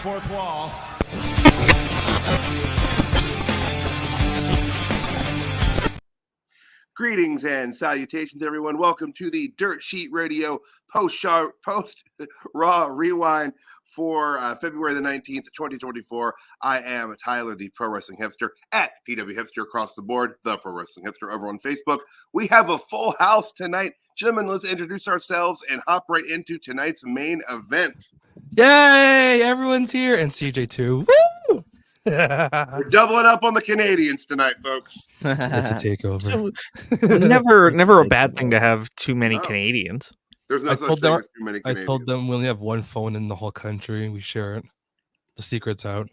fourth wall. Greetings and salutations, everyone. Welcome to the Dirt Sheet Radio post Raw Rewind for February the 19th, 2024. I am Tyler, the Pro Wrestling Hipster, at PW Hipster across the board, the Pro Wrestling Hipster over on Facebook. We have a full house tonight. Gentlemen, let's introduce ourselves and hop right into tonight's main event. Yay! Everyone's here, and CJ too. Woo! We're doubling up on the Canadians tonight, folks. It's a takeover. Never a bad thing to have too many Canadians. There's no I such told thing them- as too many I Canadians. told them we only have one phone in the whole country. We share it. The secret's out.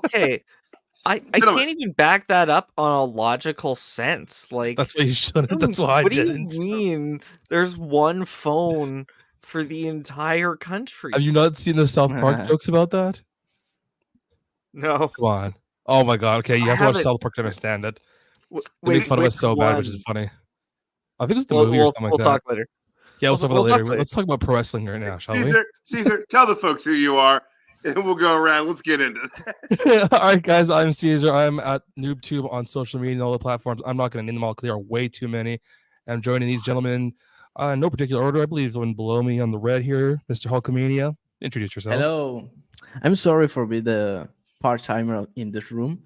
Okay, I can't even back that up on a logical sense. Like That's why you shouldn't. That's why I what didn't. do you mean? There's one phone for the entire country. Have you not seen the South Park jokes about that? No. Come on. Oh my god. Okay, you have to watch haven't- South Park to understand it. They Wait, make fun of us which so bad, which one? is funny. I think it's the We'll, movie or we'll, something we'll like that. talk later. Yeah, we'll talk about it we'll talk later. later. Let's talk about pro wrestling right now, shall we? Caesar, tell the folks who you are, and we'll go around. Let's get into it. All right, guys, I'm Caesar. I'm at NoobTube on social media and all the platforms. I'm not going to name them all. There are way too many. I'm joining these gentlemen in no particular order. I believe the one below me on the red here, Mr. Hulkamania. Introduce yourself. Hello. I'm sorry for being the part-timer in this room.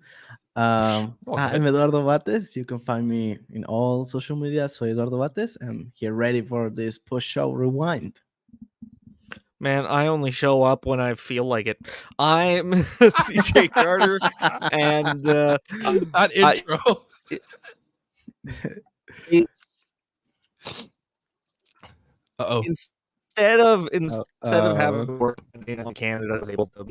I'm Eduardo Bates. You can find me in all social media. So Eduardo Bates. I'm here ready for this post-show rewind. Man, I only show up when I feel like it. I'm CJ Carter, and that intro. Uh-oh. Instead of having work in Canada, I was able to.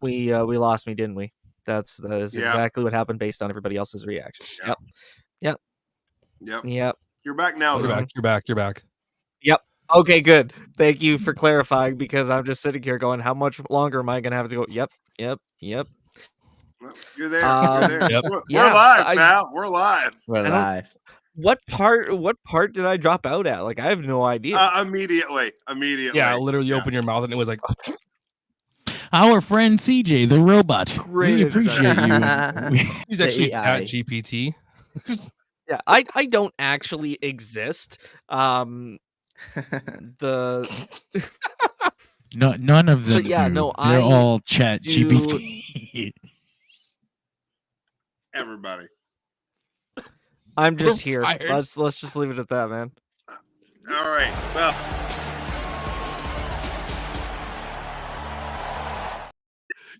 We lost me, didn't we? That is exactly what happened based on everybody else's reaction. Yep. You're back now. You're back. Yep. Okay, good. Thank you for clarifying, because I'm just sitting here going, how much longer am I going to have to go? Yep. Well, you're there. You're there. Yep. We're live, pal. We're live. We're live. What part did I drop out at? Like, I have no idea. Immediately. Yeah, literally open your mouth and it was like... Our friend CJ, the robot. Great We appreciate you. He's actually AI. at GPT. Yeah, I don't actually exist. None of them. But yeah, do. no, They're I all chat do- GPT. Everybody. I'm just We're here. fired. Let's just leave it at that, man. All right. Well,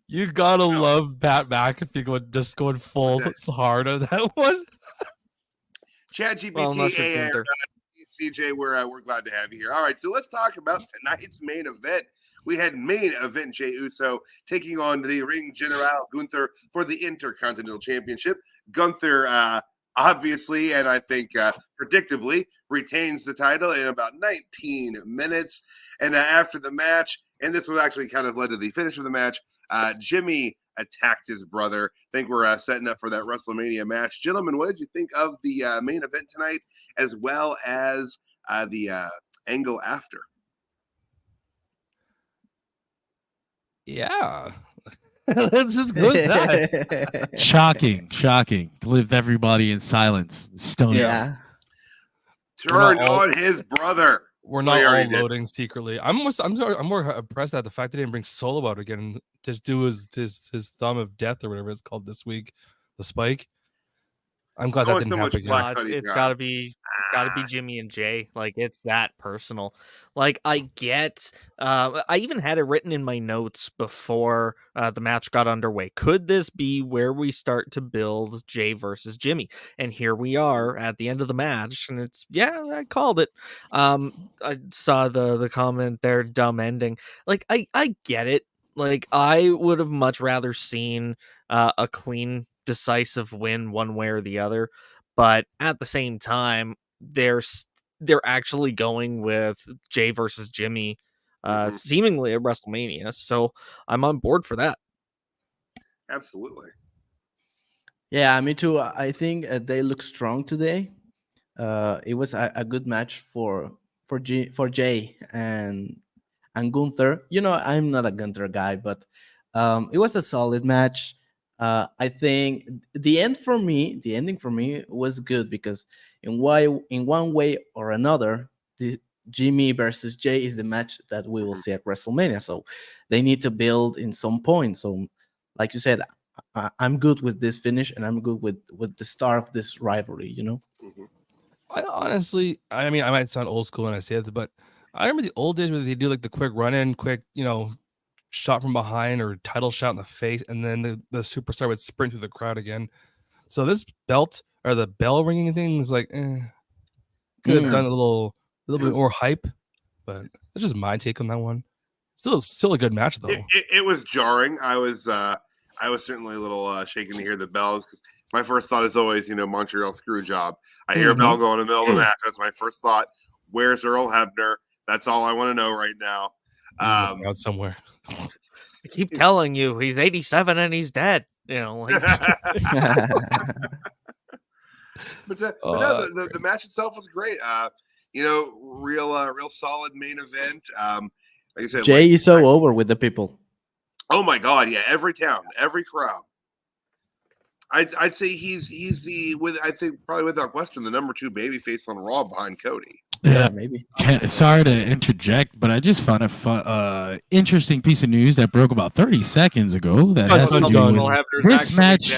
You gotta love Pat McAfee going full hard on that one. ChatGPT, Well, unless you're AI, Gunther. CJ, we're glad to have you here. All right, so let's talk about tonight's main event. We had main event Jey Uso taking on the Ring General Gunther for the Intercontinental Championship. Gunther, obviously, and I think predictably, retains the title in about 19 minutes. And after the match, and this was actually kind of led to the finish of the match, Jimmy attacked his brother. I think we're setting up for that WrestleMania match. Gentlemen, what did you think of the main event tonight, as well as the angle after? Yeah. Let's just go with that. Shocking. To leave everybody in silence. Stone. Yeah. Turn all- on his brother. We're not We all already did. loading secretly. I'm more impressed at the fact that they didn't bring Solo out again to do his thumb of death or whatever it's called this week, the spike. I'm glad that it's didn't so much happen again. black. It's gotta be Jimmy and Jay. Like, it's that personal. Like, I get. I even had it written in my notes before the match got underway. Could this be where we start to build Jay versus Jimmy? And here we are at the end of the match, and it's I called it. I saw the comment there, dumb ending. Like, I get it. Like, I would have much rather seen a clean, decisive win one way or the other, but at the same time, they're actually going with Jay versus Jimmy, seemingly at WrestleMania. So I'm on board for that. Absolutely. Yeah, me too. I think they look strong today. It was a good match for Jey and Gunther. I'm not a Gunther guy, but it was a solid match. I think the ending for me was good because in one way or another, the Jimmy versus Jey is the match that we will see at WrestleMania. So they need to build in some point. So, like you said, I'm good with this finish, and I'm good with the start of this rivalry. I honestly, I mean, I might sound old school when I say it, but I remember the old days where they do like the quick run in, quick, shot from behind or title shot in the face, and then the superstar would sprint through the crowd again. So this belt or the bell ringing thing is like, could have done a little bit more hype, but that's just my take on that one. Still a good match though. It was jarring. I was certainly a little shaken to hear the bells because my first thought is always, Montreal screw job. I hear a bell go in the middle of the match. That's my first thought. Where's Earl Hebner? That's all I want to know right now. Out somewhere. I keep telling you, he's 87 and he's dead. But no, the match itself was great. Real solid main event. Like I said, Jey is so over with the people. Oh my God, yeah! Every town, every crowd. I'd say he's I think probably without question the number 2 babyface on Raw behind Cody. Yeah, maybe. Sorry to interject, but I just found a interesting piece of news that broke about 30 seconds ago that has to do with this match.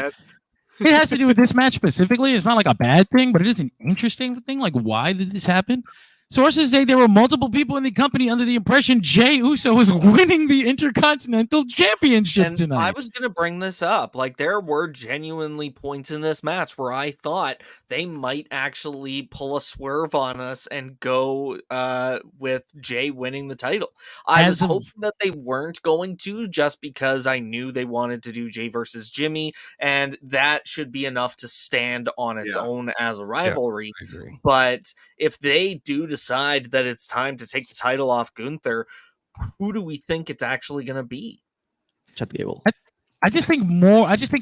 It has to do with this match specifically. It's not like a bad thing, but it is an interesting thing. Like, why did this happen? Sources say there were multiple people in the company under the impression Jey Uso was winning the Intercontinental Championship tonight. I was going to bring this up. Like, there were genuinely points in this match where I thought they might actually pull a swerve on us and go with Jey winning the title. I was hoping that they weren't going to, just because I knew they wanted to do Jey versus Jimmy, and that should be enough to stand on its own as a rivalry. Yeah, I agree. But if they do decide that it's time to take the title off Gunther, who do we think it's actually going to be? Chad Gable. I just think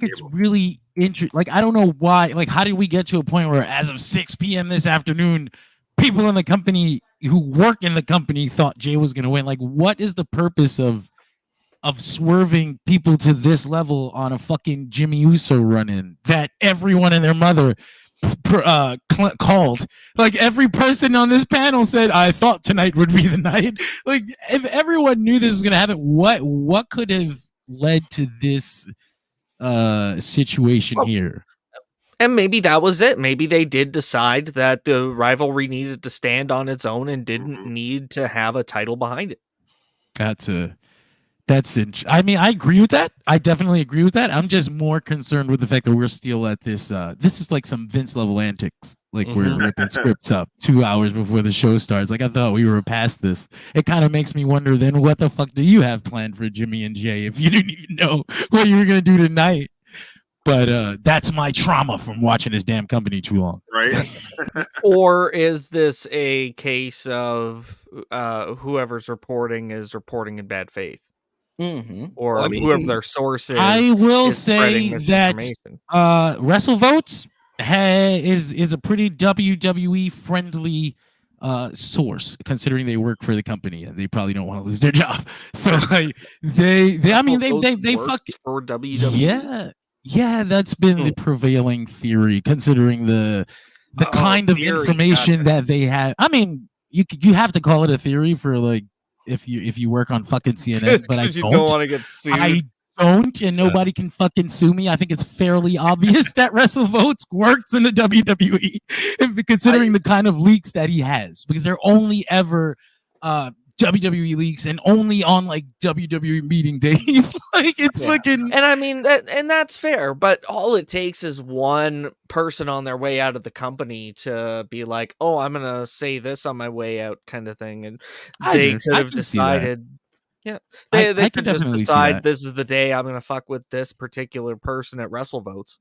it's really interesting. Like, I don't know why. Like, how did we get to a point where, as of 6 p.m. this afternoon, people in the company who work in the company thought Jey was going to win? Like, what is the purpose of swerving people to this level on a fucking Jimmy Uso run-in that everyone and their mother called? Like, every person on this panel said, I thought tonight would be the night. Like, if everyone knew this was going to happen, what could have led to this situation here? And maybe that was it. Maybe they did decide that the rivalry needed to stand on its own and didn't need to have a title behind it. I mean, I agree with that. I definitely agree with that. I'm just more concerned with the fact that we're still at this. This is like some Vince level antics. Like, we're ripping scripts up 2 hours before the show starts. Like, I thought we were past this. It kind of makes me wonder, then what the fuck do you have planned for Jimmy and Jey if you didn't even know what you were going to do tonight? But that's my trauma from watching this damn company too long. Right? Or is this a case of whoever's reporting is reporting in bad faith? Or whoever their source is. I will say that WrestleVotes is a pretty WWE friendly source, considering they work for the company and they probably don't want to lose their job. So like, they fuck for WWE. Yeah, that's been the prevailing theory, considering the kind of information that they had. I mean, you have to call it a theory for, like, if you work on fucking CNN, but I don't want to get sued. I don't, and nobody can fucking sue me. I think it's fairly obvious that WrestleVotes works in the WWE, considering the kind of leaks that he has, because they're only ever WWE leaks and only on like WWE meeting days. Like, it's fucking. And I mean that's fair, but all it takes is one person on their way out of the company to be like, "Oh, I'm gonna say this on my way out," kind of thing, and they could have decided. Yeah, they could just decide this is the day I'm gonna fuck with this particular person at WrestleVotes.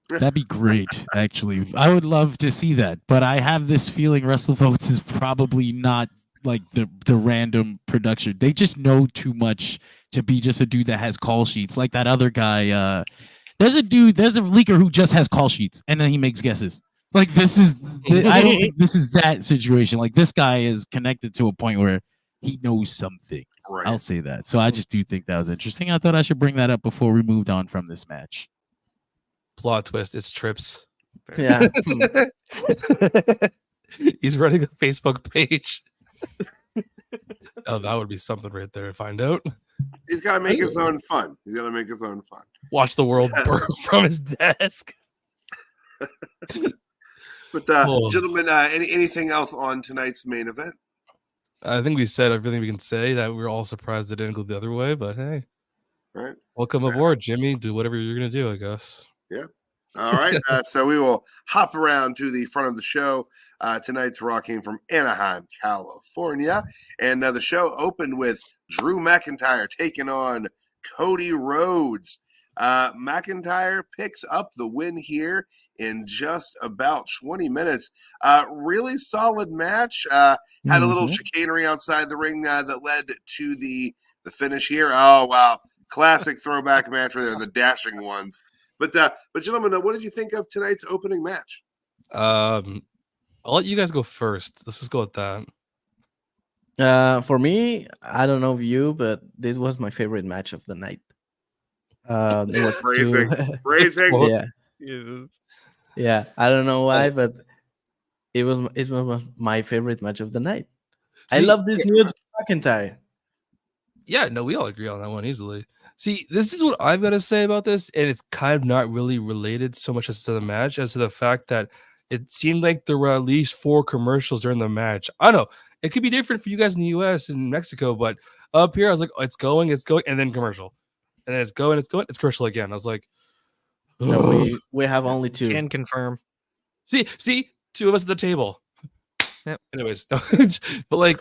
That'd be great, actually. I would love to see that, but I have this feeling WrestleVotes is probably not like the random production. They just know too much to be just a dude that has call sheets like that other guy. There's a leaker who just has call sheets and then he makes guesses. Like this is, I don't think this is that situation. Like this guy is connected to a point where he knows some things. Right. I'll say that. So I just do think that was interesting. I thought I should bring that up before we moved on from this match. Plot twist: it's Trips. Yeah. He's running a Facebook page. Oh, that would be something right there to find out. He's got to make his own fun. He's got to make his own fun. Watch the world burn from his desk. But gentlemen, anything else on tonight's main event? I think we said everything we can say. That we were all surprised it didn't go the other way, but hey, right. Welcome aboard, Jimmy. Do whatever you're gonna do, I guess. Yeah. All right. So we will hop around to the front of the show. Tonight's Raw came from Anaheim, California, and the show opened with Drew McIntyre taking on Cody Rhodes. McIntyre picks up the win here in just about 20 minutes. Really solid match. Had a little chicanery outside the ring that led to the finish here. Oh, wow. Classic throwback match where they're the dashing ones. But gentlemen, what did you think of tonight's opening match? I'll let you guys go first. Let's just go with that. For me, I don't know if you, but this was my favorite match of the night. It was Phrasing. Yeah. Jesus. Yeah, I don't know why, but it was my favorite match of the night. I love this new McIntyre. Yeah, no, we all agree on that one easily. See, this is what I've got to say about this, and it's kind of not really related so much as to the match as to the fact that it seemed like there were at least 4 commercials during the match. I don't know. It could be different for you guys in the U.S. and Mexico, but up here, I was like, oh, it's going, and then commercial. And then it's it's commercial again. I was like, no, we have only 2. Can confirm. See, 2 of us at the table. Yep. Anyways, but like,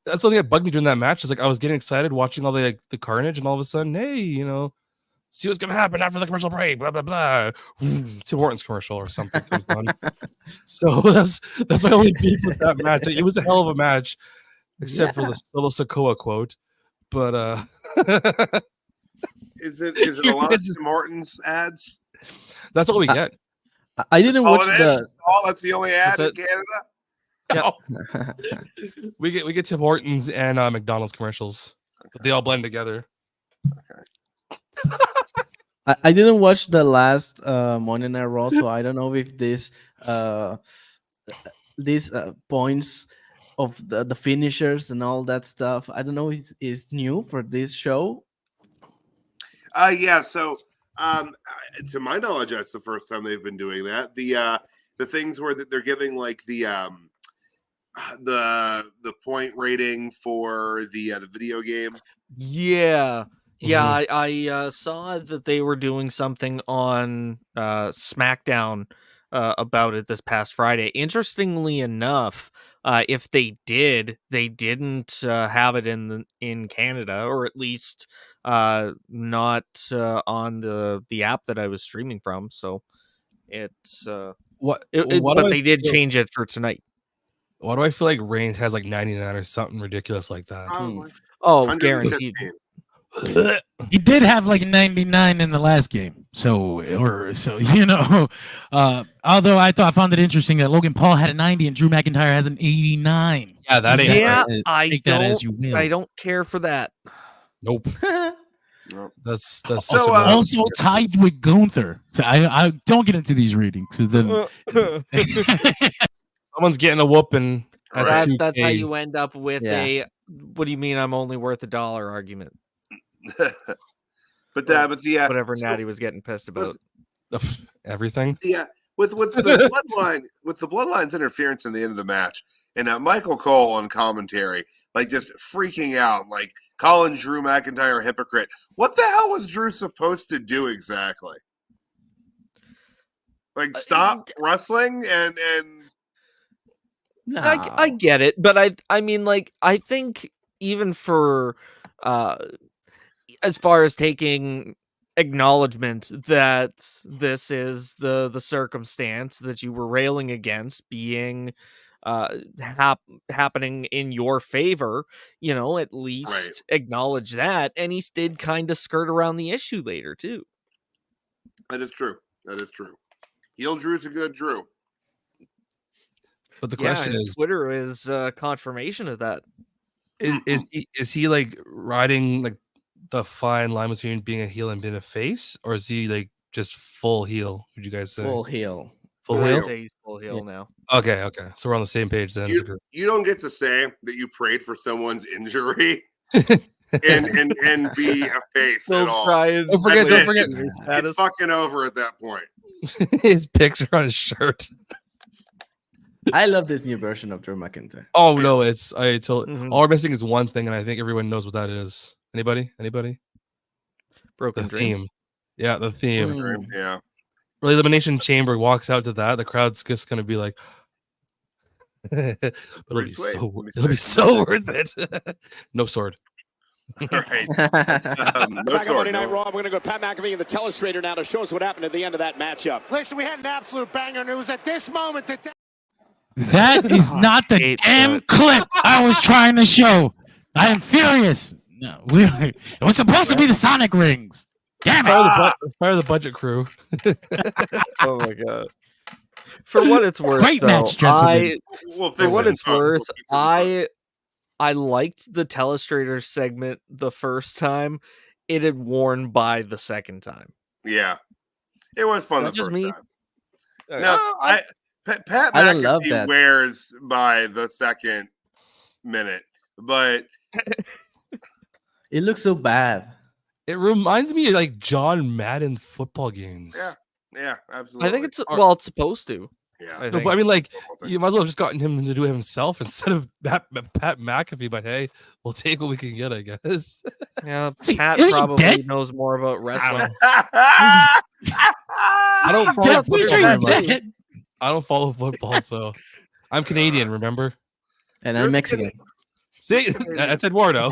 that's something that bugged me during that match. Is like I was getting excited watching all the carnage, and all of a sudden, hey, see what's gonna happen after the commercial break. Blah blah blah. Tim Hortons commercial or something comes on. So that's my only beef with that match. It was a hell of a match, except for the Solo Sokoa quote. But is it a lot of Tim Hortons ads? That's all we get. I didn't watch the. Oh, that's the only ad in Canada. Yeah. we get Tim Hortons and McDonald's commercials, but they all blend together. Okay. I didn't watch the last Monday Night Raw, so I don't know if these points of the finishers and all that stuff, I don't know if it's new for this show. Yeah. So, to my knowledge, that's the first time they've been doing that. The things where they're giving like the point rating for the video game. Yeah. I saw that they were doing something on SmackDown about it this past Friday. Interestingly enough, if they didn't have it in Canada, or at least not on the app that I was streaming from. So it's but they did change it for tonight. Why do I feel like Reigns has like 99 or something ridiculous like that? Oh, guaranteed. He did have like 99 in the last game, so although I found it interesting that Logan Paul had a 90 and Drew McIntyre has an 89. Yeah, that ain't right. I don't care for that. Nope. That's so also tied with Gunther. So I don't get into these readings because then someone's getting a whooping. That's how you end up with a what do you mean I'm only worth $1 argument. but the whatever Natty was getting pissed about everything. Yeah, with the bloodline's interference in the end of the match, and Michael Cole on commentary, like just freaking out, like calling Drew McIntyre a hypocrite. What the hell was Drew supposed to do exactly? Like stop wrestling and. No. I get it, but I mean, like, I think even for as far as taking acknowledgement that this is the circumstance that you were railing against being happening in your favor, at least acknowledge that. And he did kind of skirt around the issue later too. That is true. Heel Drew's a good Drew. But the question is, Twitter is confirmation of that. Is he like riding like the fine line between being a heel and being a face, or is he like just full heel? Would you guys say Full heel? Full I'd heel? say he's full heel now. Okay. So we're on the same page then. You don't get to say that you prayed for someone's injury and be a face at all. Don't forget. It's fucking over at that point. His picture on his shirt. I love this new version of Drew McIntyre. Oh no, all we're missing is one thing, and I think everyone knows what that is. Anybody? Broken Dreams. Theme. Yeah, the theme. Yeah. Well, Elimination Chamber walks out to that. The crowd's just gonna be like, but it'll be so worth it. No sword. All right. Back on Monday Night Raw, we're going to go to Pat McAfee and the telestrator now to show us what happened at the end of that matchup. Listen, we had an absolute banger, and it was at this moment that... That is not the damn clip I was trying to show. I am furious. No, it was supposed to be the Sonic rings. Damn it! Fire the budget crew. Oh my god. For what it's worth, great match, gentlemen. I liked the telestrator segment the first time. It had worn by the second time. Yeah, it was fun the first time. No, Pat McAfee wears by the second minute, but it looks so bad. It reminds me of like John Madden football games. Yeah, absolutely. I think it's supposed to. Yeah, no, but I mean, like, you might as well have just gotten him to do it himself instead of Pat McAfee. But hey, we'll take what we can get, I guess. Yeah, Pat probably knows more about wrestling. I don't follow football. I don't follow football, so I'm Canadian. Remember? And I'm Mexican. See, that's Eduardo.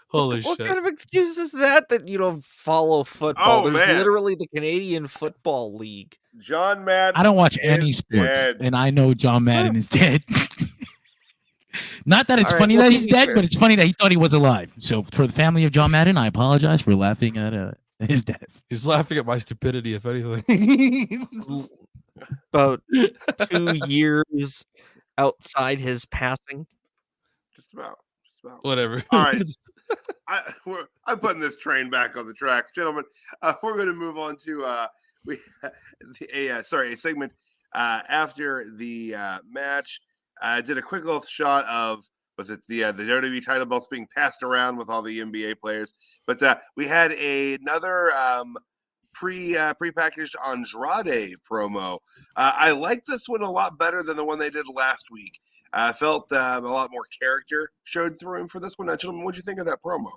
Holy shit. What kind of excuse is that you don't follow football? There's literally the Canadian Football League. John Madden. I don't watch any sports, and I know John Madden is dead. Not that it's funny that he's dead, but it's funny that he thought he was alive. So for the family of John Madden, I apologize for laughing at his death. He's laughing at my stupidity, if anything. About 2 years outside his passing. Just about. Whatever. All right. I'm putting this train back on the tracks, gentlemen. We're going to move on to a segment after the match. Did a quick little shot of the WWE title belts being passed around with all the NBA players, but we had another pre-packaged Andrade promo. I like this one a lot better than the one they did last week. I felt a lot more character showed through him for this one. Gentlemen, what did you think of that promo?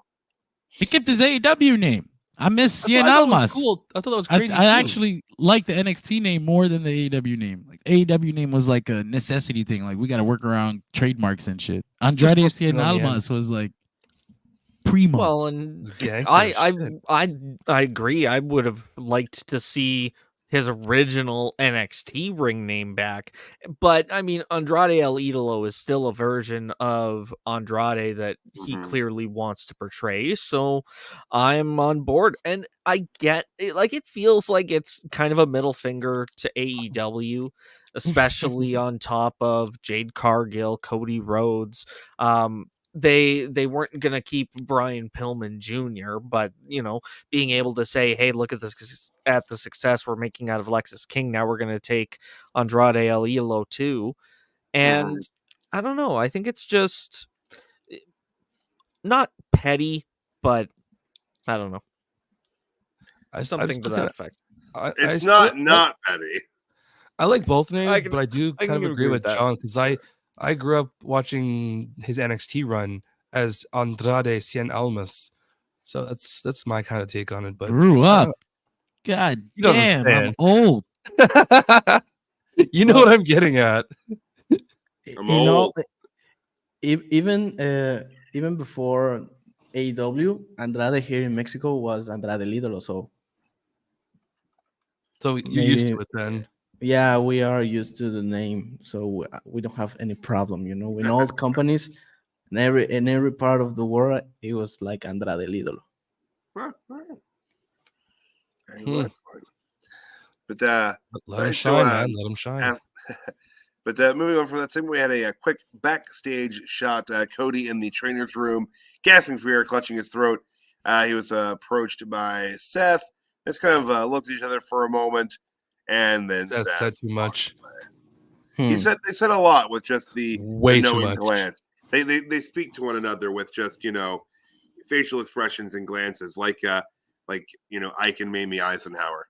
He kept his AEW name. I miss Cien Almas. Cool. I thought that was crazy. I actually like the NXT name more than the AEW name. Like AEW name was like a necessity thing. Like we got to work around trademarks and shit. Andrade Cien Almas was like primo. Well, and I agree. I would have liked to see his original NXT ring name back, but I mean, Andrade El Idolo is still a version of Andrade that he clearly wants to portray. So I'm on board, and I get it. Like, it feels like it's kind of a middle finger to AEW, especially on top of Jade Cargill, Cody Rhodes. They weren't going to keep Brian Pillman Jr., but, being able to say, hey, look at this, at the success we're making out of Lexis King. Now we're going to take Andrade El Idolo too. And I don't know. I think it's just not petty, but I don't know. Something to that effect. It's not petty. I like both names, but I do kind of agree with John, because I grew up watching his NXT run as Andrade Cien Almas, so that's my kind of take on it. But grew up, God damn, I'm old. You know what I'm getting at. I'm old. Even before AEW, Andrade here in Mexico was Andrade El Idolo, so you're used to it then. Yeah, we are used to the name, so we don't have any problem. In all companies, in every part of the world, it was like Andrade El Idolo. Right. But let him shine, man. Let him shine. But moving on from that thing, we had a quick backstage shot. Cody in the trainer's room, gasping for air, clutching his throat. He was approached by Seth. Let's kind of looked at each other for a moment, and then Seth said too much. They said a lot with just the way the too much glance. They speak to one another with just facial expressions and glances, like Ike and Mamie Eisenhower.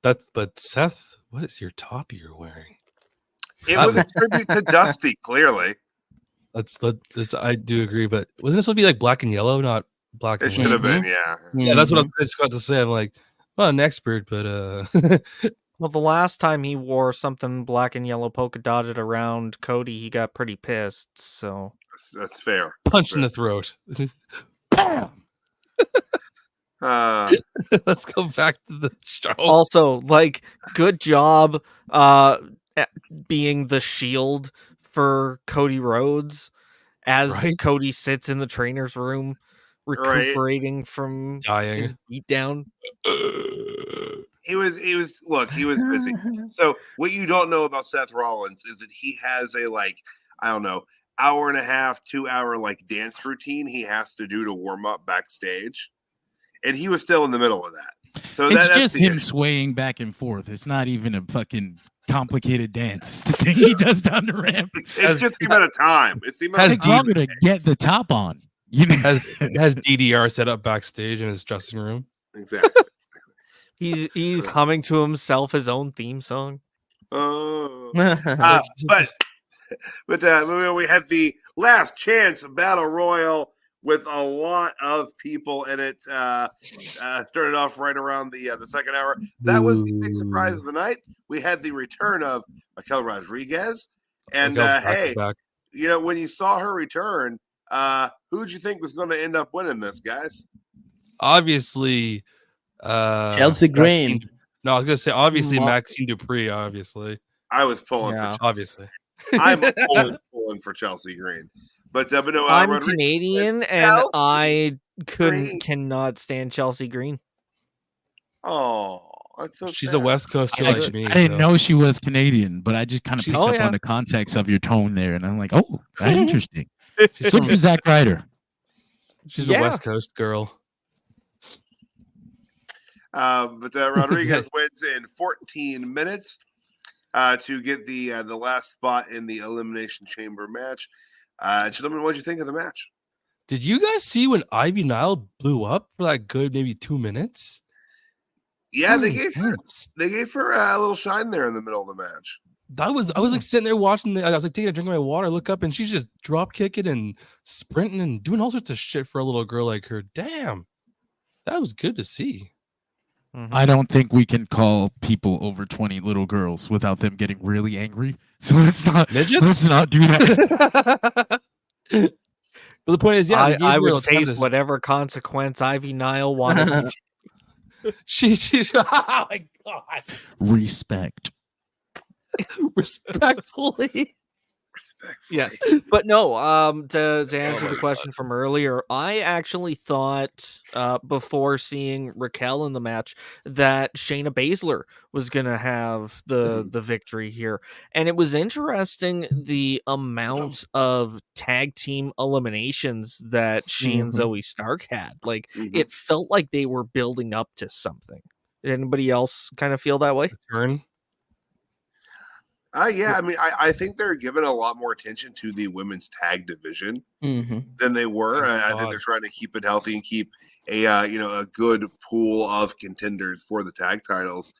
But Seth, what is your top you're wearing? It was a tribute to Dusty, clearly. That's I do agree, but wasn't it supposed to be like black and yellow, not black and white? It should have been, yeah. Yeah, that's what I was about to say. I'm like, well, an expert, but well, the last time he wore something black and yellow polka dotted around Cody, he got pretty pissed. So that's fair. Punch in the throat. Bam. Let's go back to the show. Also, good job being the shield for Cody Rhodes as Cody sits in the trainer's room recuperating from dying his beatdown. He was busy. So what you don't know about Seth Rollins is that he has a hour and a half, 2 hour dance routine he has to do to warm up backstage. And he was still in the middle of that. So it's just him swaying back and forth. It's not even a fucking complicated dance. It's the thing he does down the ramp. It's just the amount of time. It's the amount of time to get the top on. Has DDR set up backstage in his dressing room. Exactly. He's humming to himself his own theme song. But we had the last chance battle royal with a lot of people in it. Started off right around the second hour. That was the big surprise of the night. We had the return of Raquel Rodriguez. And when you saw her return, who'd you think was going to end up winning this, guys? Obviously, Chelsea Green. No, I was going to say, obviously, Maxine Dupree, obviously. I was pulling for Chelsea. Obviously. I'm always pulling for Chelsea Green. But no, I'm Canadian, and I cannot stand Chelsea Green. Oh, that's so she's sad. A West Coaster like me. I didn't know she was Canadian, but I just kind of picked up on the context of your tone there, and I'm like, oh, that's interesting. She's good for Zack Ryder. She's a West Coast girl. But Rodriguez wins in 14 minutes to get the last spot in the Elimination Chamber match. Gentlemen, what did you think of the match? Did you guys see when Ivy Nile blew up for that good maybe 2 minutes? Yeah, they gave her a little shine there in the middle of the match. I was sitting there watching I was taking a drink of my water, look up, and she's just drop kicking and sprinting and doing all sorts of shit for a little girl like her. Damn, that was good to see. Mm-hmm. I don't think we can call people over 20 little girls without them getting really angry. So let's not do that. But the point is, I would face whatever consequence Ivy Nile wanted. she oh my god. Respectfully. Yes, but no. To answer the question from earlier, I actually thought before seeing Raquel in the match that Shayna Baszler was gonna have the victory here, and it was interesting the amount of tag team eliminations that she and Zoey Stark had. It felt like they were building up to something. Did anybody else kind of feel that way? Turn. Yeah, I mean, I think they're giving a lot more attention to the women's tag division than they were. I think they're trying to keep it healthy and keep a good pool of contenders for the tag titles.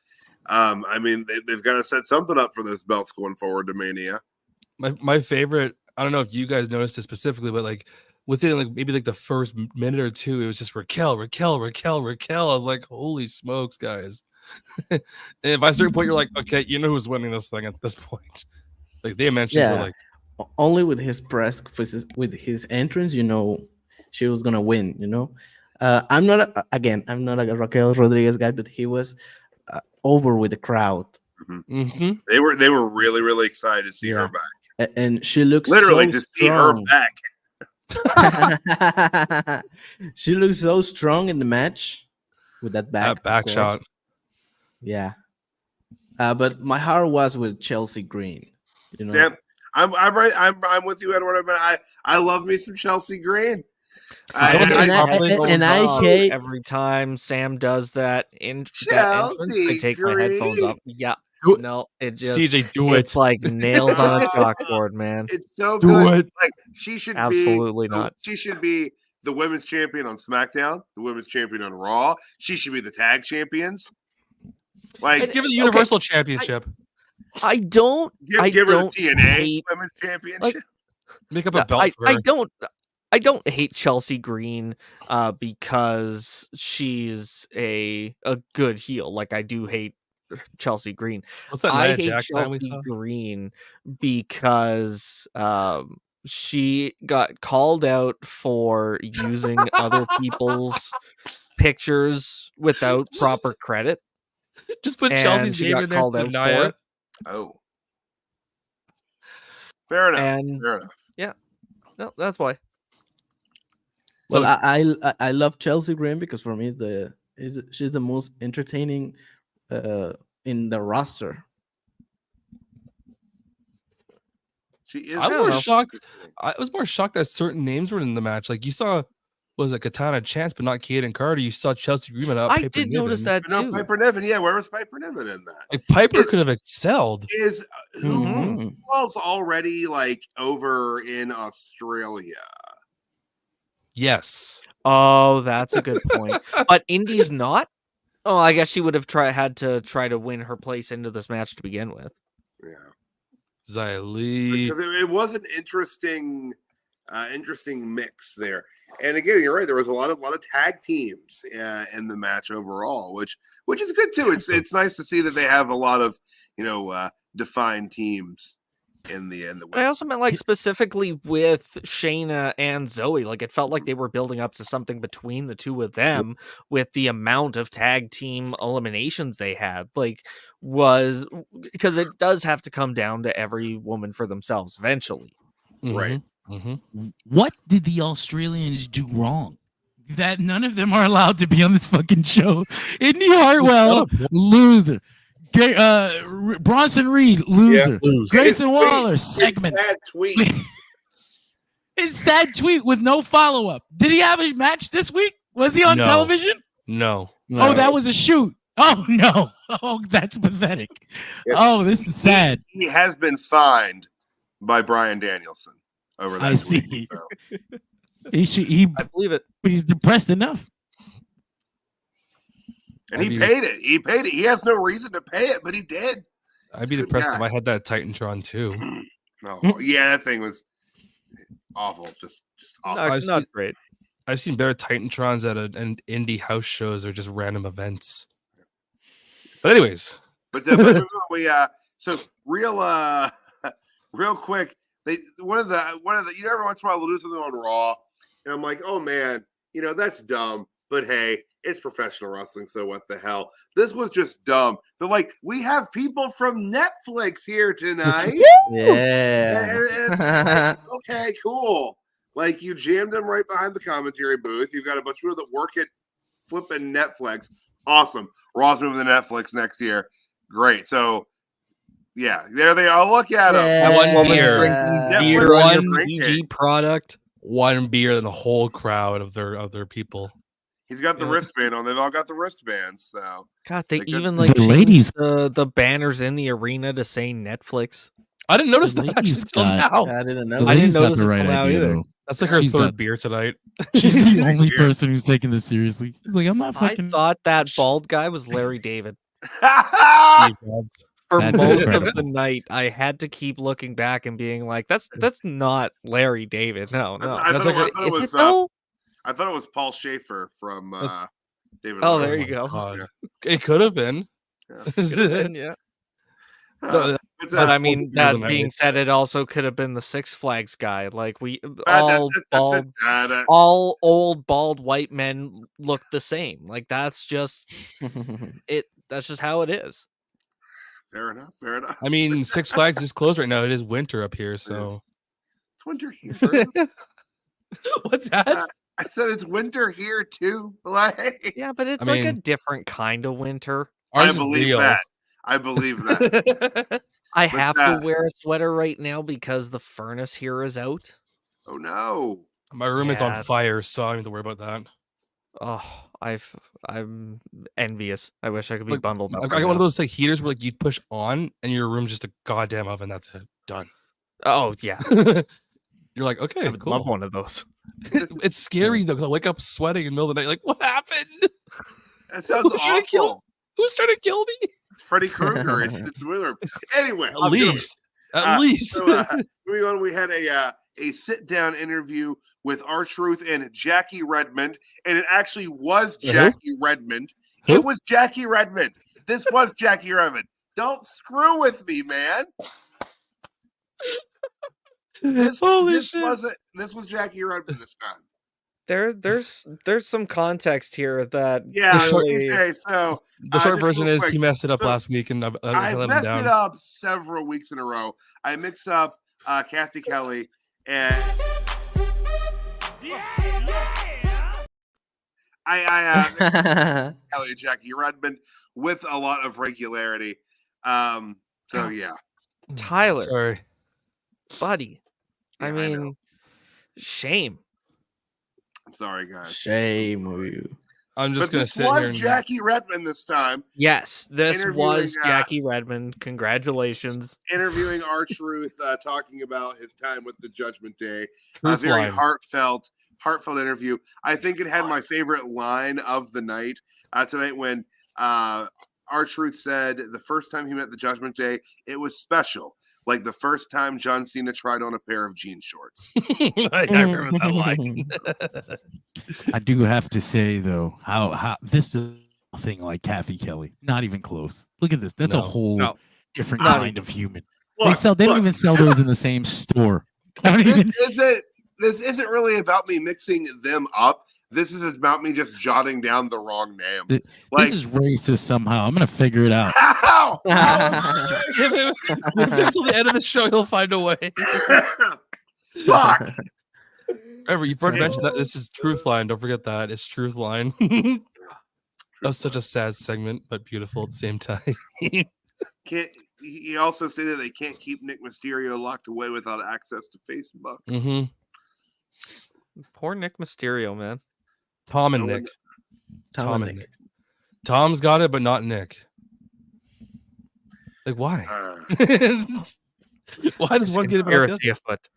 I mean, they've got to set something up for those belts going forward to Mania. My favorite, I don't know if you guys noticed it specifically, but within maybe the first minute or two, it was just Raquel. I was like, holy smokes, guys. And if by a certain point you're like, okay, you know who's winning this thing at this point. They mentioned only with his press with his entrance, she was gonna win. I'm not a Raquel Rodriguez guy, but he was over with the crowd. Mm-hmm. They were really, really excited to see her back, and she looks literally so to see her back. She looks so strong in the match with that back shot. Yeah. But my heart was with Chelsea Green. You know? Sam, I'm right. I'm with you, Edward. But I love me some Chelsea Green. I hate every time Sam does that in Chelsea that entrance, I take Green. my headphones off. Yeah. No, it just CJ, do it's it. like nails on a chalkboard, man. It's so Do good. it. Like she should Absolutely be not. She should be the women's champion on SmackDown, the women's champion on Raw. She should be the tag champions. Like Just give it the Universal Championship. I don't give her the TNA women's championship. Make up a belt for her. I don't hate Chelsea Green because she's a good heel. Like I do hate Chelsea Green. What's that? I Nia hate Jax time we Chelsea saw? Green because she got called out for using other people's pictures without proper credit. Just put And Chelsea's she name got in there called instead of out for Nia. it. Oh, fair enough. And fair enough. yeah, no, that's why. Well, I love Chelsea Green because for me she's the most entertaining in the roster. She is. I was more shocked that certain names were in the match. Like you saw, was it Katana Chance, but not Kaden Carter? You saw Chelsea Green without I Piper did Niven. notice that No, too. Piper Niven. Yeah, where was Piper Niven in that? Like Piper could have excelled. Is who Mhm. was already like over in Australia? Yes. Oh, that's a good point. But Indy's not. Oh, I guess she would have had to try to win her place into this match to begin with. Yeah, Xylee. because it was an interesting mix there. And again, you're right. There was a lot of tag teams in the match overall, which is good too. It's nice to see that they have a lot of defined teams in the But I also meant like specifically with Shayna and Zoey. Like it felt like they were building up to something between the two of them with the amount of tag team eliminations they had. Like was because it does have to come down to every woman for themselves eventually. Right. Mm-hmm. What did the Australians do wrong that none of them are allowed to be on this fucking show? Indy Hartwell, loser. Bronson Reed, loser. Yeah. Grayson Waller, segment. Bad tweet. His sad tweet with no follow-up. Did he have a match this week? Was he on No. television? No. Oh, that was a shoot. Oh, no. Oh, that's pathetic. Yeah. Oh, this is sad. He has been fined by Bryan Danielson over that. I see. tweet, so. I believe it. But he's depressed enough. And he paid it. He paid it. He has no reason to pay it, but he did. I'd be Good depressed guy. if I had that Titantron too. Oh, yeah, that thing was awful. Just awful. Not great. I've seen better Titantrons at an indie house shows or just random events. But anyways, But we so real quick. One of the every once in a while they'll do something on Raw, and I'm like, oh man, that's dumb. But hey, it's professional wrestling, so what the hell? This was just dumb. They're like, we have people from Netflix here tonight. Yeah. And it's like, okay, cool. Like you jammed them right behind the commentary booth. You've got a bunch of people that work at flipping Netflix. Awesome. Raw's moving to Netflix next year. Great. So yeah, there they are. Look at them. Yeah. One Woman's beer. drinking Yeah, beer one on your drinking. PG product. one beer than the whole crowd of their people. He's got the Yeah. wristband on. They've all got the wristbands. So God, they They could- even The like changed ladies- the banners in the arena to say Netflix. I didn't notice The that ladies until got- now. I didn't The know. I didn't lady's got notice the it right till now idea, either. though. That's like her She's third got- beer tonight. She's the only weird. person who's taking this seriously. She's like, I'm not I fucking. thought that bald guy was Larry David. For That's most of incredible. the night, I had to keep looking back and being like, "That's not Larry David." No. I That's thought like it Is was, it though? I thought it was Paul Schaefer from David. Oh, and there Goliath. you go. God. It could have been. Could've been, yeah. No, But But I That's mean, supposed to be that the night. being said, it also could have been the Six Flags guy. Like all old bald white men look the same. Like that's just it. That's just how it is. Fair enough. Fair enough. I mean, Six Flags is closed right now. It is winter up here, so It's winter here. what's that? I said it's winter here too. Like, Yeah, but it's I like a mean- different kind of winter. Ours I believe real. that. I believe that. I have to wear a sweater right now because the furnace here is out. Oh no. My room is on fire, so I don't have to worry about that. Oh, I'm envious. I wish I could be bundled up. I got one of those like heaters where like you push on and your room's just a goddamn oven. That's it. Done. Oh yeah. You're like, okay, I would love one of those. It's scary though, because I wake up sweating in the middle of the night. Like, what happened? That sounds awful. Who's trying to kill me? Freddy Krueger. It's Wheeler. Anyway, at least. So, moving on, we had a sit-down interview with R-Truth and Jackie Redmond, and it actually was Jackie Redmond. It was Jackie Redmond. This was Jackie Redmond. Don't screw with me, man. This was Jackie Redmond this time. There's some context here that so the short version is he messed it up last week, and I let messed him down. it up several weeks in a row. I mixed up Kathy Kelly and I Kelly and Jackie Redmond with a lot of regularity. So yeah, Tyler, sorry, buddy. I mean, shame. I'm sorry, guys. Shame on you. I'm just going to sit here. This was Jackie Redmond this time. Yes, this was Jackie Redmond. Congratulations. Interviewing R-Truth, talking about his time with the Judgment Day. A very heartfelt interview. I think it had my favorite line of the night tonight when R-Truth said the first time he met the Judgment Day, it was special. Like the first time John Cena tried on a pair of jean shorts. I remember that line. I do have to say though, how this is nothing like Kathy Kelly. Not even close. Look at this. That's a whole different kind of human. They don't even sell those in the same store. This isn't really about me mixing them up. This is about me just jotting down the wrong name. This is racist somehow. I'm gonna figure it out. How? Give him until the end of the show. He'll find a way. Fuck. Remember, you mentioned that this is Truth Line. Don't forget that it's Truth Line. That was such a sad segment, but beautiful at the same time. He also stated they can't keep Nick Mysterio locked away without access to Facebook. Mm-hmm. Poor Nick Mysterio, man. Tom and Nick. Tom's got it, but not Nick. Like, why? Why does one get conspiracy afoot?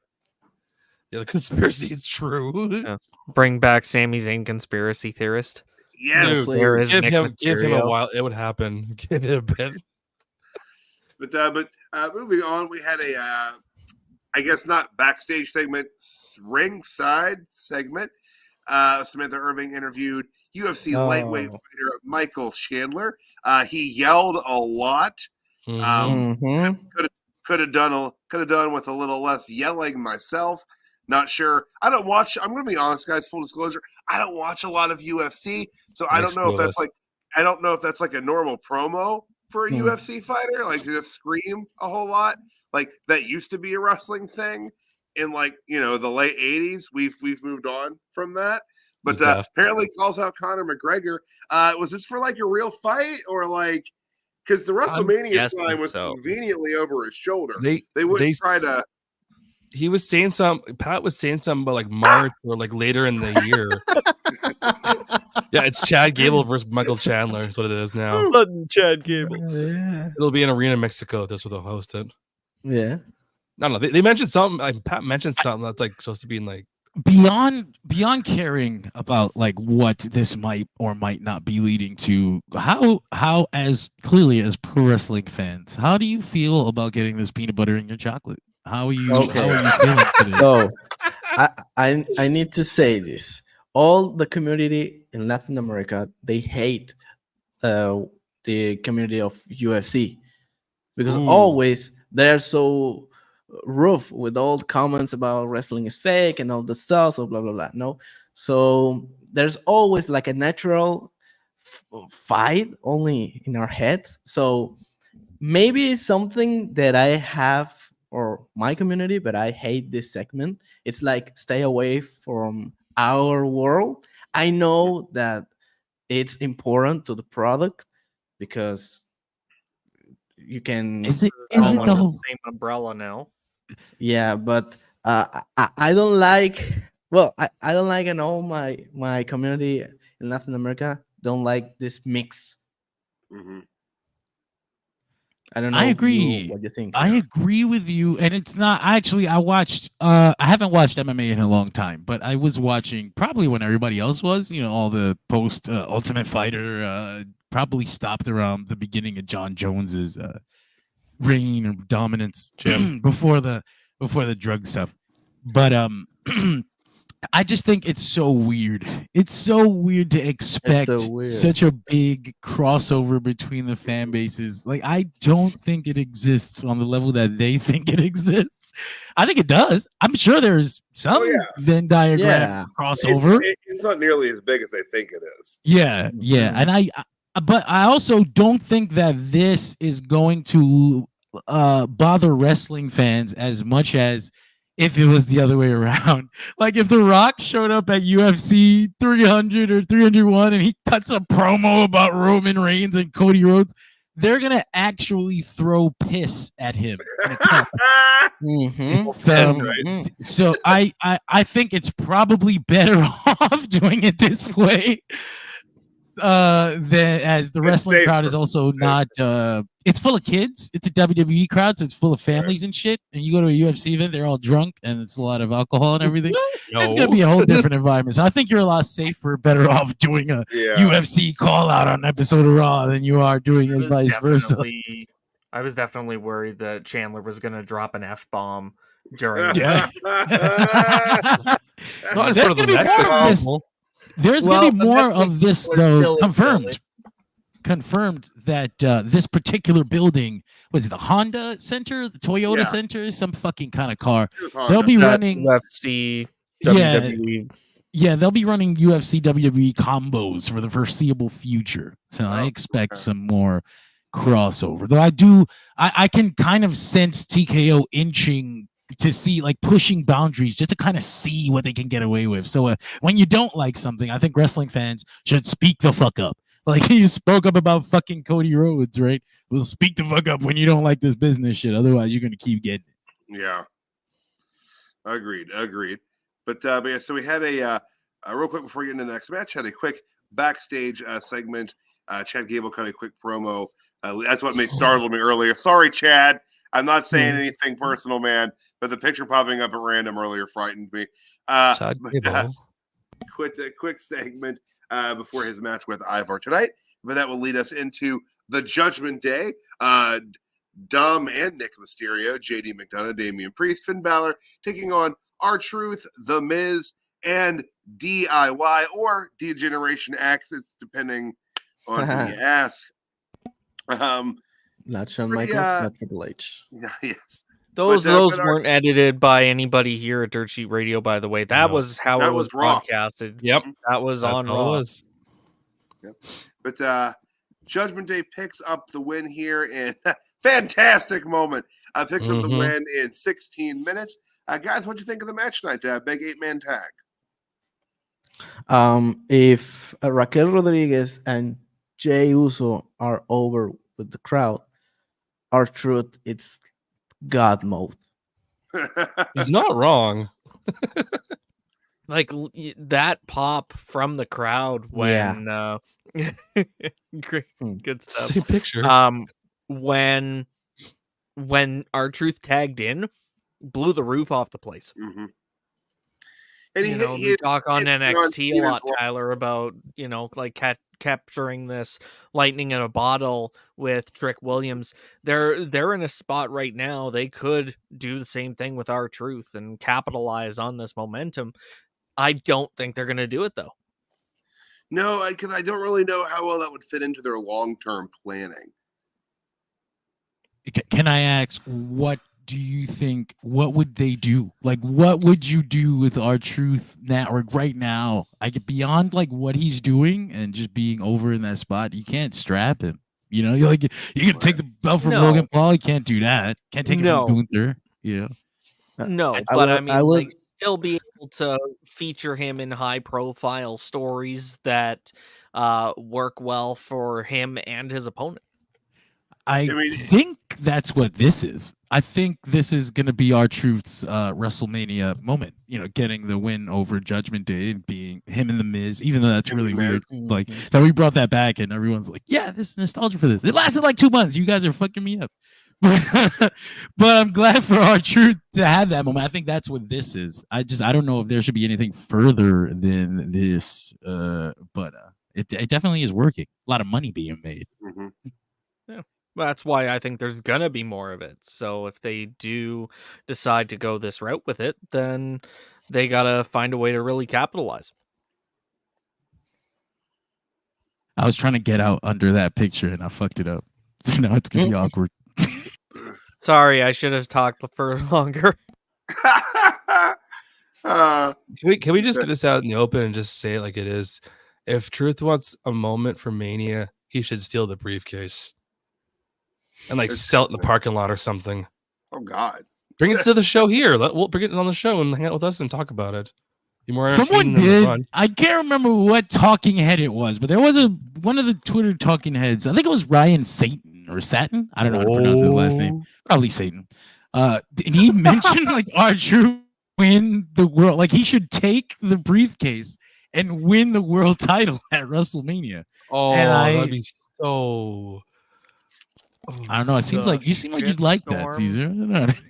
Yeah, the conspiracy is true. Yeah. Bring back Sami Zayn conspiracy theorist. Yes, give him a while. It would happen. Give it a bit. But moving on, we had a I guess not backstage segment, ringside segment. Samantha Irving interviewed UFC lightweight fighter Michael Chandler. He yelled a lot. Could have done with a little less yelling myself. Not sure. I don't watch. I'm going to be honest, guys. Full disclosure. I don't watch a lot of UFC, so I don't know if that's like a normal promo for a UFC fighter, like to just scream a whole lot. Like that used to be a wrestling thing in the late 80s. We've moved on from that. But apparently calls out Conor McGregor. Was this for like a real fight or like because the WrestleMania sign was conveniently over his shoulder? They wouldn't try to. He was saying Pat was saying something about like March or like later in the year. Yeah, it's Chad Gable versus Michael Chandler is what it is now. Chad Gable. Yeah. It'll be in Arena Mexico. That's what they'll host it. Yeah. No. They mentioned something. Like, Pat mentioned something that's like supposed to be in like beyond caring about like what this might or might not be leading to. How as clearly as pro wrestling fans, how do you feel about getting this peanut butter in your chocolate? How are you? Okay. How are you feeling today? So, I need to say this. All the community in Latin America, they hate the community of UFC because always they're so rough with all the comments about wrestling is fake and all the stuff. So blah blah blah. No, so there's always like a natural fight only in our heads. So maybe it's something that I have. Or my community, but I hate this segment. It's like stay away from our world. I know that it's important to the product, because you can. Is it the whole same umbrella now? Yeah, but I don't like. Well, I don't like, and all my community in Latin America don't like this mix. Mm-hmm. I don't know. I agree. What you think? I agree with you, and it's not actually. I watched. I haven't watched MMA in a long time, but I was watching probably when everybody else was. All the post Ultimate Fighter probably stopped around the beginning of John Jones's reign or dominance before the drug stuff. But I just think it's so weird. It's so weird to expect such a big crossover between the fan bases. Like, I don't think it exists on the level that they think it exists. I think it does. I'm sure there's some Venn diagram crossover. It's not nearly as big as they think it is. Yeah. And but I also don't think that this is going to bother wrestling fans as much as if it was the other way around. Like, if The Rock showed up at UFC 300 or 301 and he cuts a promo about Roman Reigns and Cody Rhodes, they're going to actually throw piss at him. So I think it's probably better off doing it this way. As the wrestling crowd is also not it's full of kids. It's a WWE crowd, so it's full of families and shit. And you go to a UFC event, they're all drunk and it's a lot of alcohol and everything. It's gonna be a whole different environment. So I think you're a lot safer, better off doing a UFC call out on an episode of Raw than you are doing it vice versa. I was definitely worried that Chandler was gonna drop an F-bomb during Not in front of the neck. There's going to be more of this, though, confirmed that this particular building, was it the Honda Center, the Toyota Center, some fucking kind of car. They'll be running UFC, WWE. Yeah, they'll be running UFC, WWE combos for the foreseeable future. So I expect some more crossover. Though I can kind of sense TKO inching to see, like, pushing boundaries just to kind of see what they can get away with. So when you don't like something, I think wrestling fans should speak the fuck up. Like, you spoke up about fucking Cody Rhodes, right? Well, speak the fuck up when you don't like this business shit. Otherwise, you're going to keep getting it. Yeah. Agreed. But yeah, so we had a real quick before we get into the next match, had a quick backstage segment. Chad Gable cut a quick promo. That's what startled me earlier. Sorry, Chad. I'm not saying anything personal, man, but the picture popping up at random earlier frightened me. Quick segment before his match with Ivar tonight, but that will lead us into the Judgment Day. Dom and Nick Mysterio, JD McDonagh, Damian Priest, Finn Balor taking on R-Truth, The Miz, and DIY or D-Generation Axis, depending on who you ask. Not Shawn Michaels, not Triple H. Yes. Those weren't edited by anybody here at Dirt Sheet Radio, by the way. That was how it was broadcasted. Yep. That was on Raw. Yep. But Judgment Day picks up the win here in fantastic moment. Picks up the win in 16 minutes. Guys, what'd you think of the match tonight? Big 8-man tag. If Raquel Rodriguez and Jey Uso are over with the crowd, R-Truth, it's God mode. He's not wrong. Like, that pop from the crowd when great, good stuff. Same picture. When R-Truth tagged in, blew the roof off the place. And we talk on NXT a lot, Tyler, about, like capturing this lightning in a bottle with Trick Williams. They're in a spot right now. They could do the same thing with R-Truth and capitalize on this momentum. I don't think they're going to do it, though. No, because I don't really know how well that would fit into their long-term planning. Can I ask, what do you think, what would they do? Like, what would you do with R-Truth now, or right now? Beyond like what he's doing and just being over in that spot, you can't strap him. You're like, you can take the belt from Logan Paul. You can't do that. Can't take it from Gunther. No, but I would still be able to feature him in high-profile stories that work well for him and his opponent. I think that's what this is. I think this is going to be R-Truth's WrestleMania moment. Getting the win over Judgment Day and being him and The Miz, even though that's really weird. Like that we brought that back and everyone's like, yeah, this is nostalgia for this. It lasted like 2 months. You guys are fucking me up. But I'm glad for R-Truth to have that moment. I think that's what this is. I don't know if there should be anything further than this. But it definitely is working. A lot of money being made. Mm-hmm. Yeah. That's why I think there's gonna be more of it. So if they do decide to go this route with it, then they gotta find a way to really capitalize. I was trying to get out under that picture and I fucked it up. So now it's gonna be awkward. Sorry, I should have talked for longer. Can we just get this out in the open and just say it like it is? If Truth wants a moment for Mania, he should steal the briefcase and sell it in the parking lot or something. Oh God! Bring it to the show here. We'll bring it on the show and hang out with us and talk about it. Be more Someone did. I can't remember what talking head it was, but there was one of the Twitter talking heads. I think it was Ryan Satan or Satin. I don't know how to pronounce his last name. Probably Satan. And he mentioned R-Truth win the world. Like he should take the briefcase and win the world title at WrestleMania. Oh, that'd be so. I don't know. It seems like you seem like you'd like that, Caesar.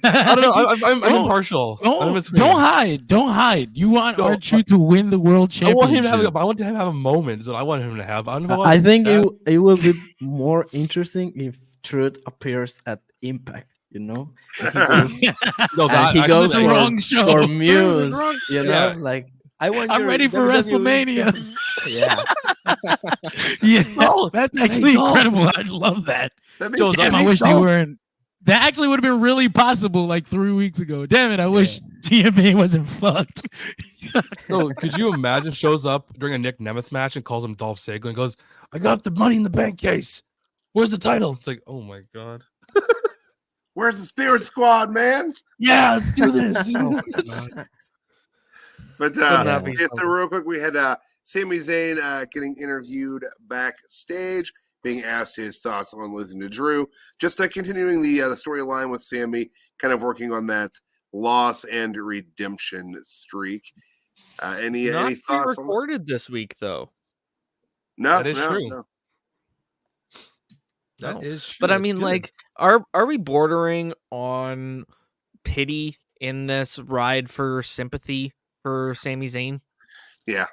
I don't know. I'm impartial. Don't hide. Don't hide. You want R-Truth to win the world championship. I want him to have a moment that I want him to have. I think it will be more interesting if Truth appears at Impact. He goes the wrong show for Muse. I'm ready for WrestleMania. Yeah. That's actually incredible. I love that. Damn, I wish they weren't. That actually would have been really possible 3 weeks ago. Damn it, I wish TMA wasn't fucked. No, could you imagine shows up during a Nick Nemeth match and calls him Dolph Ziggler and goes, I got the Money in the Bank case. Where's the title? It's like, oh my God. Where's the Spirit Squad, man? Yeah, do this. But so real quick, we had Sami Zayn getting interviewed backstage, being asked his thoughts on losing to Drew. Just continuing the storyline with Sami, kind of working on that loss and redemption streak. Any thoughts? Recorded this week, though. No, that is true. No. That is true. But I mean, are we bordering on pity in this ride for sympathy for Sami Zayn? Yeah,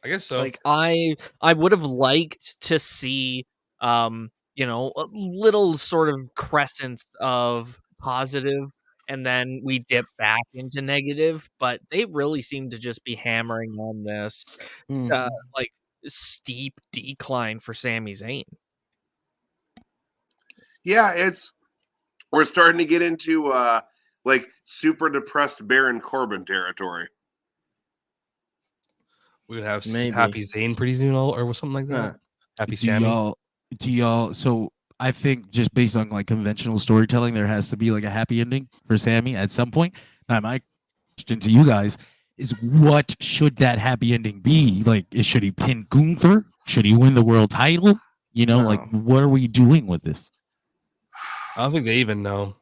I guess so. I would have liked to see a little sort of crescents of positive, and then we dip back into negative, but they really seem to just be hammering on this steep decline for Sami Zayn. Yeah, we're starting to get into super depressed Baron Corbin territory. We would have Happy Zayn pretty soon, or something like that. Happy Sami. Do y'all? So I think just based on conventional storytelling, there has to be a happy ending for Sami at some point. Now, my question to you guys is, what should that happy ending be? Should he pin Gunther? Should he win the world title? What are we doing with this? I don't think they even know.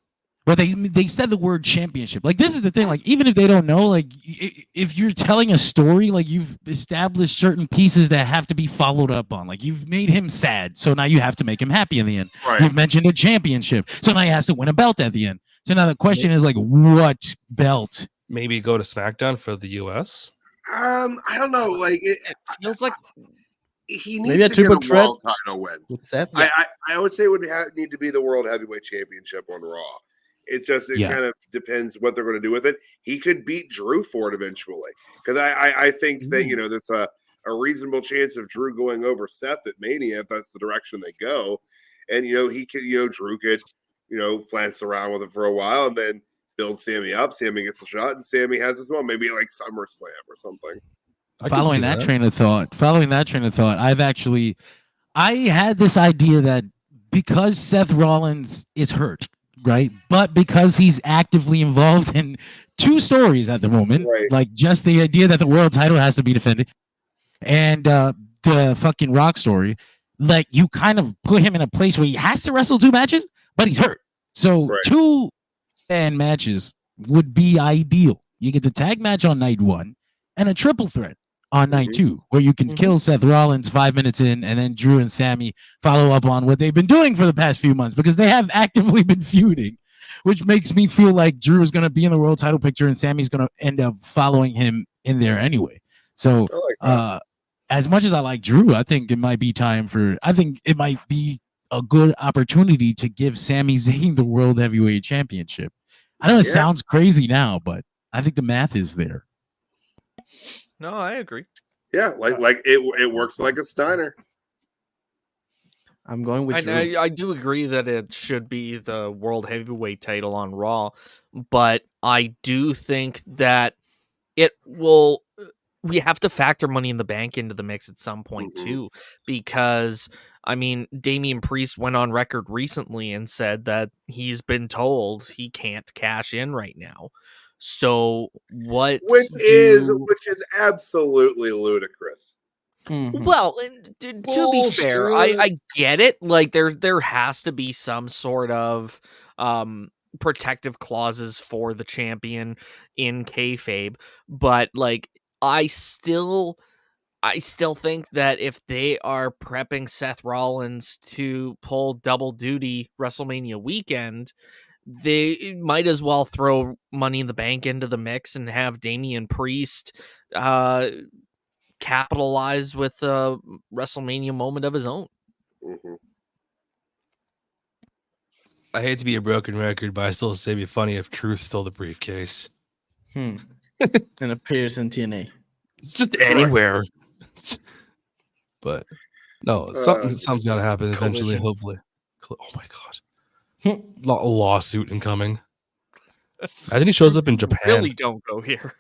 But they said the word championship. This is the thing. Even if they don't know, if you're telling a story, you've established certain pieces that have to be followed up on. You've made him sad, so now you have to make him happy in the end. Right. You've mentioned a championship, so now he has to win a belt at the end. So now the question is what belt? Maybe go to SmackDown for the US. I don't know. It feels like he needs maybe a triple get a world title win. Seth? Yeah. I would say it would need to be the World Heavyweight Championship on Raw. It kind of depends what they're going to do with it. He could beat Drew for it eventually, because I think that there's a reasonable chance of Drew going over Seth at Mania if that's the direction they go, and he could Drew could flance around with it for a while and then build Sami up. Sami gets a shot and Sami has his one, maybe SummerSlam or something. Following that train of thought, I had this idea that because Seth Rollins is hurt, right? But because he's actively involved in 2 stories at the moment, right. Just the idea that the world title has to be defended, and the fucking Rock story, like you kind of put him in a place where he has to wrestle 2 matches, but he's hurt. So 2 fan matches would be ideal. You get the tag match on night 1 and a triple threat on night 2, where you can kill Seth Rollins 5 minutes in, and then Drew and Sammy follow up on what they've been doing for the past few months, because they have actively been feuding, which makes me feel like Drew is going to be in the world title picture and Sammy's going to end up following him in there anyway. So as much as I like Drew, I think it might be a good opportunity to give Sami Zayn the World Heavyweight Championship. I know it sounds crazy now, but I think the math is there. No, I agree. Yeah, like it works like a Steiner. I'm going with Drew. I do agree that it should be the World Heavyweight title on Raw, but I do think that it will. We have to factor Money in the Bank into the mix at some point too, because I mean, Damian Priest went on record recently and said that he's been told he can't cash in right now. So which is absolutely ludicrous. Well, to be fair, I get it. Like there has to be some sort of protective clauses for the champion in kayfabe, but like I still think that if they are prepping Seth Rollins to pull double duty WrestleMania weekend, they might as well throw Money in the Bank into the mix and have Damian Priest capitalize with a WrestleMania moment of his own. I hate to be a broken record, but I still say it'd be funny if Truth stole the briefcase. And appears in TNA. It's just anywhere. But no, something's got to happen eventually, hopefully. Oh my god. Lawsuit incoming. I think he shows up in Japan. Really don't go here.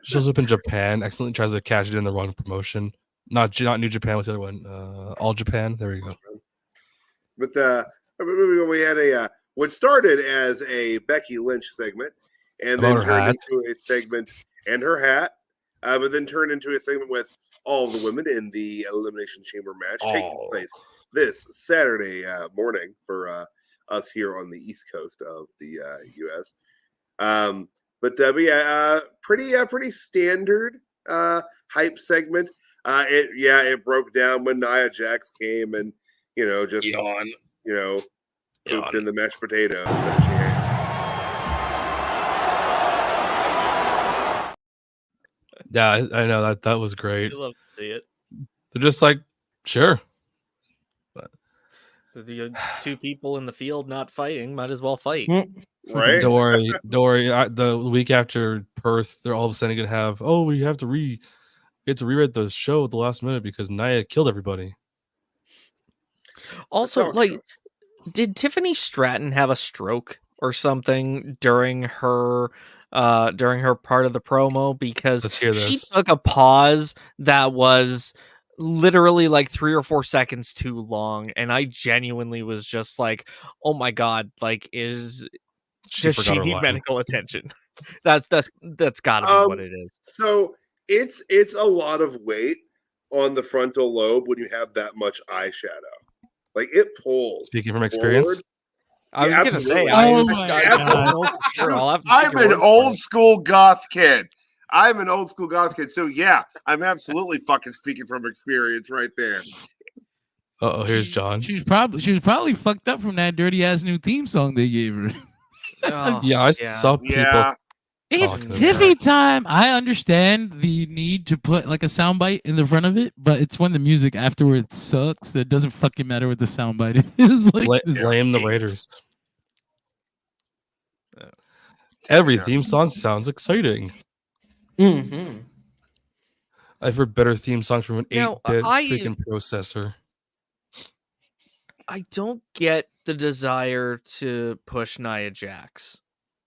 Shows up in Japan, accidentally tries to cash it in the wrong promotion. Not New Japan, what's the other one? All Japan. There we go. But we had what started as a Becky Lynch segment, and then turned into a segment and her hat, but then turned into a segment with all the women in the Elimination Chamber match taking place this Saturday morning for us here on the East Coast of the U.S. Pretty standard hype segment. It broke down when Nia Jax came and just pooped in the mashed potatoes. Yeah, I know that was great. I love to see it. They're just like, sure. But the 2 people in the field not fighting might as well fight. Right? Don't worry. The week after Perth, they're all of a sudden gonna have we have to rewrite the show at the last minute because Nia killed everybody. Also, did Tiffany Stratton have a stroke or something during her part of the promo? Because she took a pause that was literally like 3 or 4 seconds too long, and I genuinely was just like, oh my god, like does she need medical attention? That's gotta be what it is. So it's a lot of weight on the frontal lobe when you have that much eyeshadow. Like it pulls. Speaking from experience. I was gonna say, I'm an old school goth kid. So yeah, I'm absolutely fucking speaking from experience right there. Here's John. She was probably fucked up from that dirty ass new theme song they gave her. I saw people. Tiffy time. I understand the need to put like a soundbite in the front of it, but it's when the music afterwards sucks that it doesn't fucking matter what the soundbite is. Blame the Raiders. Every theme song sounds exciting. I've heard better theme songs from an 8-bit freaking processor. I don't get the desire to push Nia Jax.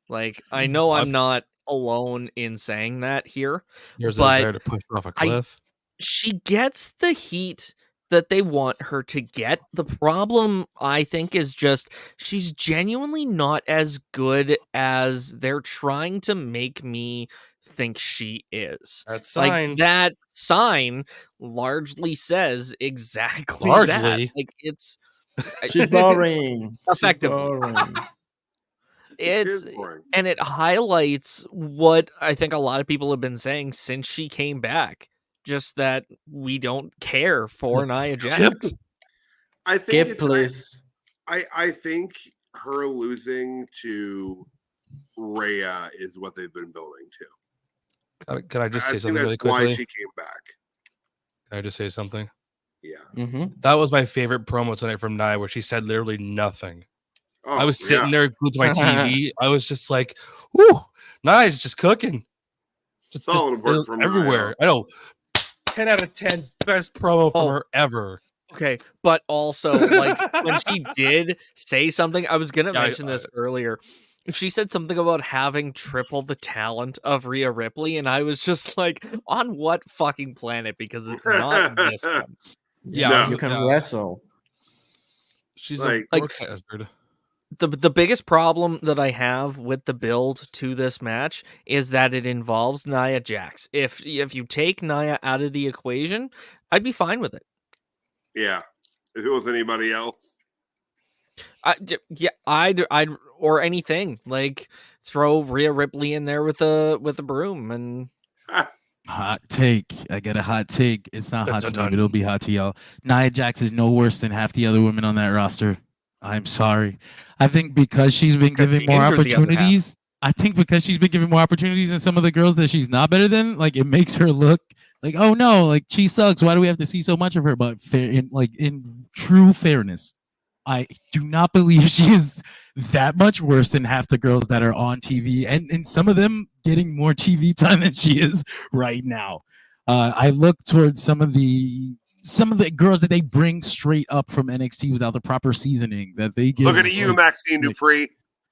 Like, I know I'm not alone in saying that here. There's a desire to push her off a cliff. She gets the heat that they want her to get. The problem, I think, is just she's genuinely not as good as they're trying to make me think she is. That sign. Like, that sign largely says exactly Largely. that. Like, it's She's boring. effectively. She's boring. And it highlights what I think a lot of people have been saying since she came back. Just that we don't care for Nia Jax. I think Skip, please. I think her losing to Rhea is what they've been building to. Can I just say think something really that's why quickly? she came back. Can I just say something? Yeah. That was my favorite promo tonight from Nia, where she said literally nothing. Oh, I was sitting there glued to my TV. I was just like, "Whoo, Nia's just cooking, just work from everywhere." Nia. I know, 10 out of 10, best promo from her ever. Okay, but also, like, when she did say something, I was gonna mention this earlier. She said something about having triple the talent of Rhea Ripley, and I was just like, on what fucking planet? Because it's not this one. Yeah, You can wrestle. She's like a broadcaster. The biggest problem that I have with the build to this match is that it involves Nia Jax. If you take Nia out of the equation, I'd be fine with it. Yeah. If it was anybody else. I'd or anything, like throw Rhea Ripley in there with a broom and hot take. I get a hot take. It's not hot to me, but it'll be hot to y'all. Nia Jax is no worse than half the other women on that roster. I'm sorry. I think because she's been given more opportunities. I think because she's been given more opportunities than some of the girls that she's not better than, like, it makes her look like, oh no, like she sucks. Why do we have to see so much of her? But in true fairness, I do not believe she is that much worse than half the girls that are on TV, and some of them getting more TV time than she is right now. I look towards some of the girls that they bring straight up from NXT without the proper seasoning that they give. Looking at you, Maxine Dupree.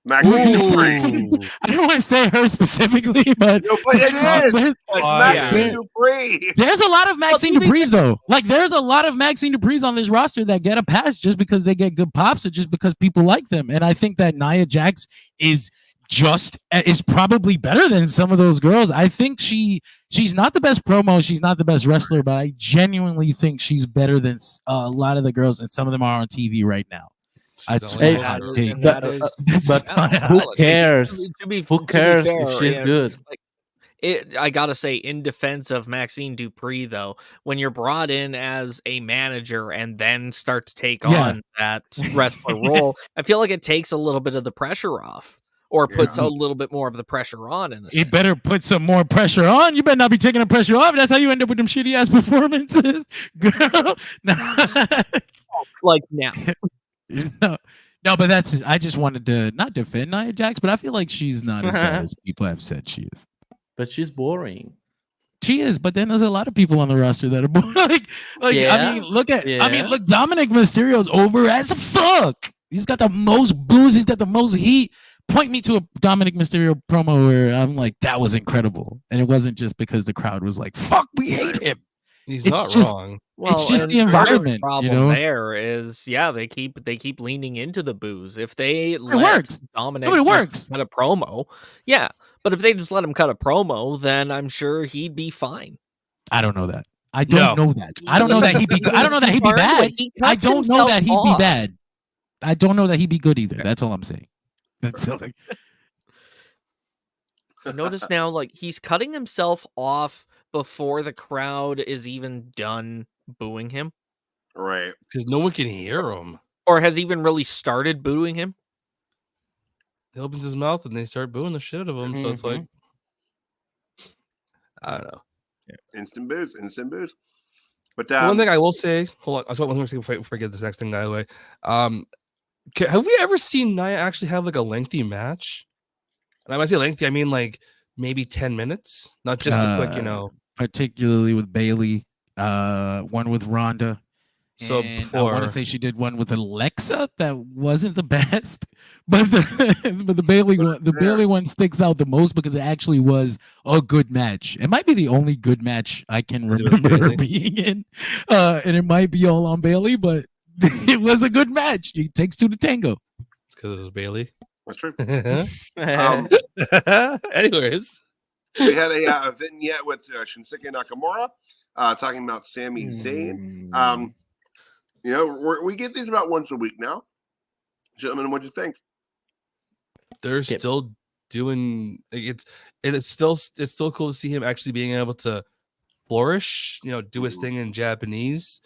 Maxine Dupree. I don't want to say her specifically, but no, but it is. It's Maxine Dupree. There's a lot of Maxine Duprees though. Like, there's a lot of Maxine Duprees on this roster that get a pass just because they get good pops or just because people like them. And I think that Nia Jax is probably better than some of those girls. I think she's not the best promo, she's not the best wrestler, but I genuinely think she's better than a lot of the girls, and some of them are on TV right now. But who cares? Who cares if she's good? I gotta say, in defense of Maxine Dupree, though, when you're brought in as a manager and then start to take on that wrestler role, I feel like it takes a little bit of the pressure off, or puts a little bit more of the pressure on. It better put some more pressure on. You better not be taking the pressure off. That's how you end up with them shitty ass performances, girl. Like now. No, but I just wanted to not defend Nia Jax, but I feel like she's not as bad as people have said she is. But she's boring. She is, but then there's a lot of people on the roster that are boring. I mean, look, Dominik Mysterio's over as fuck. He's got the most booze. He's got the most heat. Point me to a Dominik Mysterio promo where I'm like, that was incredible, and it wasn't just because the crowd was like, "Fuck, we hate him." He's not wrong. Well, it's just the environment. The problem there is, they keep leaning into the booze. If they let Dominik cut a promo, but if they just let him cut a promo, then I'm sure he'd be fine. I don't know that. I don't know that. I don't know that he'd be good. I don't know that he'd be bad. I don't know that he'd be bad. I don't know that he'd be good either. That's all I'm saying. That's all. Notice now, like, he's cutting himself off before the crowd is even done booing him. Right. Because no one can hear him. Or has even really started booing him. He opens his mouth and they start booing the shit out of him. Mm-hmm. So it's like, I don't know. Yeah. Instant booze. But one thing I will say, hold on. I just want one thing before I forget this next thing, by the way. Have we ever seen Nia actually have like a lengthy match? And I might say lengthy, I mean like maybe 10 minutes, not just a quick, Particularly with Bailey, one with Ronda. So before, I want to say she did one with Alexa that wasn't the best, but the Bailey one sticks out the most because it actually was a good match. It might be the only good match I can remember her being in, and it might be all on Bailey, but it was a good match. It takes two to tango. It's because it was Bailey. That's true. Anyways, We had a vignette with Shinsuke Nakamura talking about Sami Zayn. We get these about once a week now. Gentlemen, what do you think? They're still doing it's still cool to see him actually being able to flourish, do his thing in Japanese.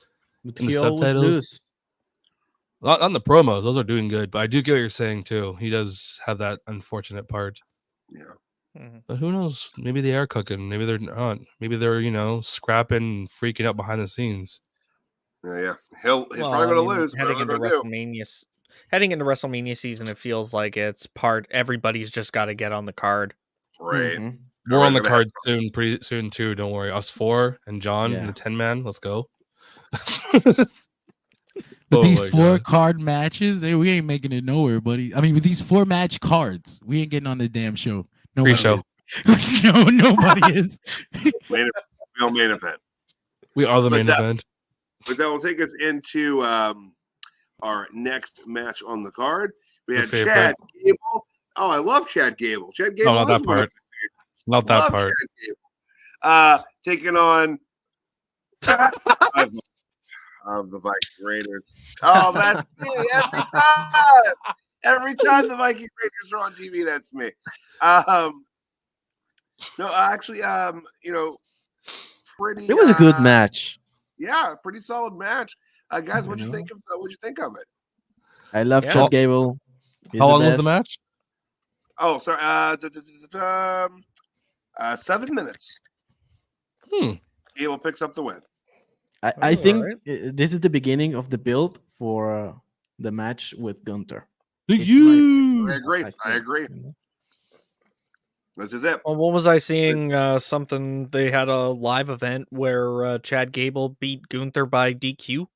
But in the he always subtitles. lose. On the promos, those are doing good, but I do get what you're saying too. He does have that unfortunate part. Yeah. But who knows? Maybe they are cooking. Maybe they're not. Maybe they're, scrapping, freaking out behind the scenes. Yeah. He's probably going to lose. Heading into WrestleMania season, it feels like it's everybody's just got to get on the card. Right. Mhm. We're on the card soon, pretty soon too. Don't worry. Us 4 and John Yeah. and the 10-man. Let's go. With these 4 card matches, we ain't making it nowhere, buddy. I mean, with these 4 match cards, we ain't getting on the damn show. Pre-show. No, nobody is. Main event. We are the main event. But that will take us into our next match on the card. We had Chad Gable. Oh, I love Chad Gable. Chad Gable. Not that part. Not that part. Taking on of the Viking Raiders. Oh, that's me every time. Every time the Viking Raiders are on TV, that's me. No, actually, pretty. It was a good match. Yeah, pretty solid match. Guys, what'd you think of it? I love Chad Gable. How long was the match? Oh, sorry. 7 minutes. Gable picks up the win. I think this is the beginning of the build for the match with Gunther. I agree. This is it. Well, what was I seeing? Something they had a live event where Chad Gable beat Gunther by DQ.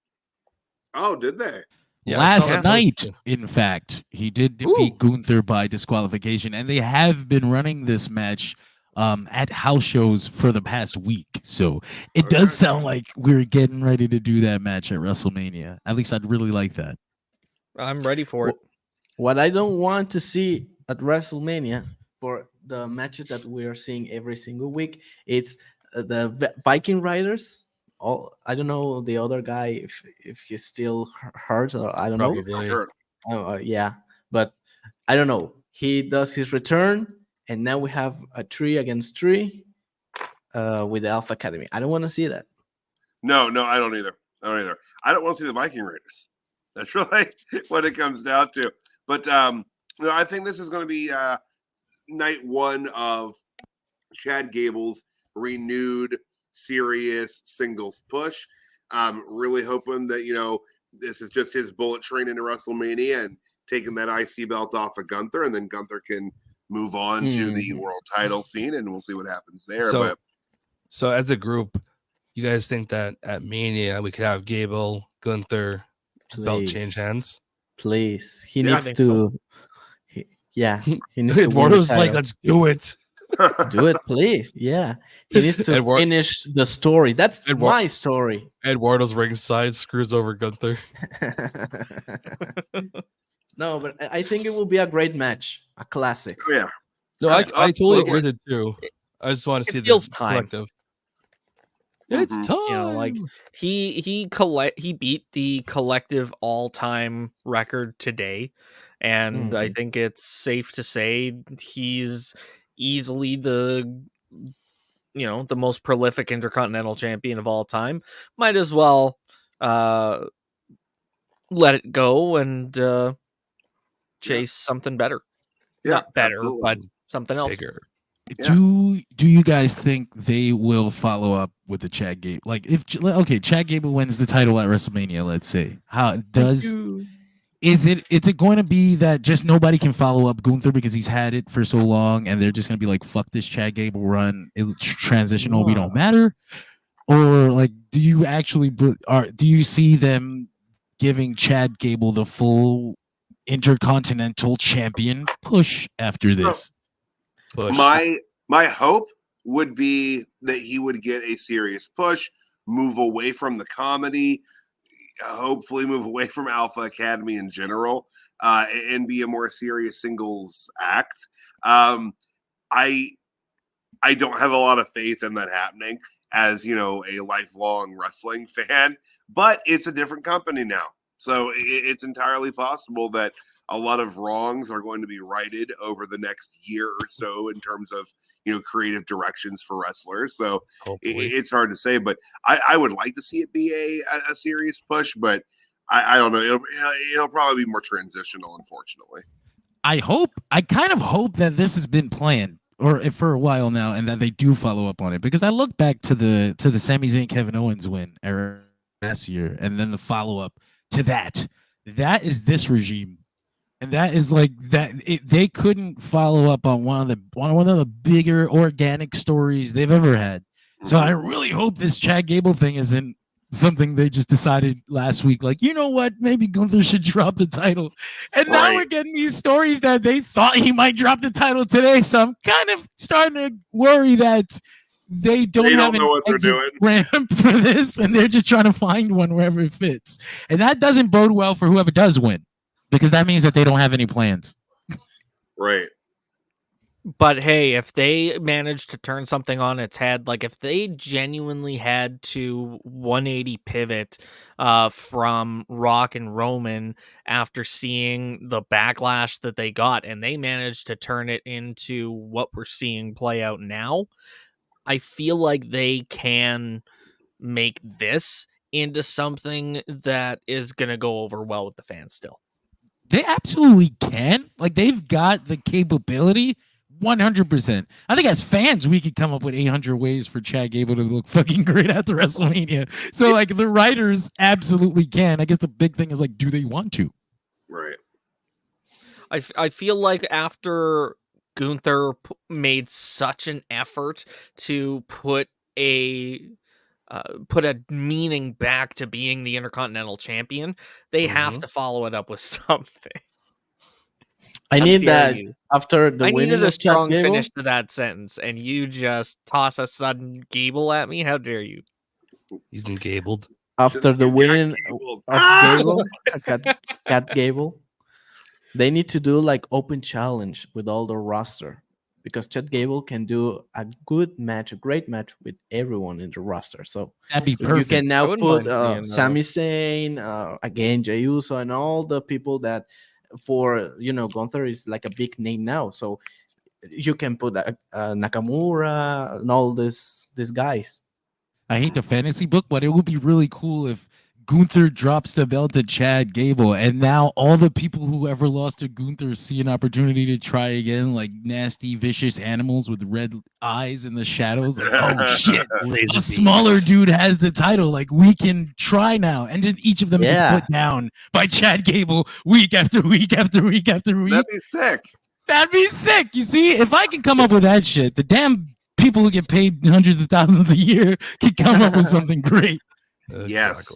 Oh, did they? Yeah, last night, in fact, he did defeat Gunther by disqualification, and they have been running this match at house shows for the past week. So it does sound like we're getting ready to do that match at WrestleMania. At least I'd really like that. I'm ready for it. What I don't want to see at WrestleMania for the matches that we are seeing every single week, it's the Viking Riders. I don't know the other guy if he's still hurt or I don't know. Yeah, but I don't know. He does his return, and now we have a 3 against 3 with the Alpha Academy. I don't want to see that. No, I don't either. I don't want to see the Viking Raiders. That's really what it comes down to. But I think this is going to be night 1 of Chad Gable's renewed serious singles push. Really hoping that this is just his bullet train into WrestleMania and taking that IC belt off of Gunther, and then Gunther can move on to the world title scene, and we'll see what happens there. So as a group, you guys think that at Mania we could have Gable, Gunther, belt change hands? Please, he needs to. He needs to. Eduardo's like, let's do it. Do it, please. Yeah, he needs to finish the story. That's my story. Eduardo's ringside screws over Gunther. No, but I think it will be a great match, a classic. Oh, yeah. No, I totally agree with it too. I just want to see the collective. It's time. He beat the collective all-time record today, and I think it's safe to say he's easily the most prolific Intercontinental Champion of all time. Might as well let it go and chase something better. Not better, but something else. Bigger. Do you guys think they will follow up with the Chad Gable? Like, Chad Gable wins the title at WrestleMania, let's say. Is it going to be that just nobody can follow up Gunther because he's had it for so long, and they're just going to be like, fuck this Chad Gable run, transitional, we don't matter? Or like, do you see them giving Chad Gable the full Intercontinental Champion push after this? My hope would be that he would get a serious push, move away from the comedy, hopefully move away from Alpha Academy in general, and be a more serious singles act. I I don't have a lot of faith in that happening as, you know, a lifelong wrestling fan, but it's a different company now. So it's entirely possible that a lot of wrongs are going to be righted over the next year or so in terms of, you know, creative directions for wrestlers. So it's hard to say, but I would like to see it be a serious push, but I don't know. It'll probably be more transitional, unfortunately. I kind of hope that this has been planned or for a while now, and that they do follow up on it, because I look back to the Sami Zayn Kevin Owens win era last year, and then the follow up to that is this regime, and that is like that they couldn't follow up on one of the bigger organic stories they've ever had. So I really hope this Chad Gable thing isn't something they just decided last week, like, you know what, maybe Gunther should drop the title, and now we're getting these stories that they thought he might drop the title today. So I'm kind of starting to worry that they don't know what they're doing ramp for this, and they're just trying to find one wherever it fits, and that doesn't bode well for whoever does win, because that means that they don't have any plans. Right. But hey, if they manage to turn something on its head, like if they genuinely had to 180 pivot from Rock and Roman after seeing the backlash that they got, and they managed to turn it into what we're seeing play out now, I feel like they can make this into something that is going to go over well with the fans still. They absolutely can. Like, they've got the capability 100%. I think as fans, we could come up with 800 ways for Chad Gable to look fucking great after WrestleMania. So, like, the writers absolutely can. I guess the big thing is, like, do they want to? Right. I feel like after Gunther made such an effort to put a meaning back to being the Intercontinental Champion, they have to follow it up with something. I need that after the winning. I needed a strong finish to that sentence, and you just toss a sudden Gable at me. How dare you? He's been gabled. After the winning of Gable, Cat Gable, they need to do like open challenge with all the roster, because Chad Gable can do a good match, a great match with everyone in the roster. So that'd be perfect. You can now put Sami Zayn, again, Jey Uso, and all the people that, for, you know, Gunther is like a big name now. So you can put Nakamura and all these guys. I hate the fantasy book, but it would be really cool if Gunther drops the belt to Chad Gable, and now all the people who ever lost to Gunther see an opportunity to try again, like nasty, vicious animals with red eyes in the shadows. Like, oh shit, a smaller dude has the title. Like, we can try now. And then each of them gets put down by Chad Gable week after week after week after week. That'd be sick. That'd be sick. You see, if I can come up with that shit, the damn people who get paid hundreds of thousands a year can come up with something great. Yes.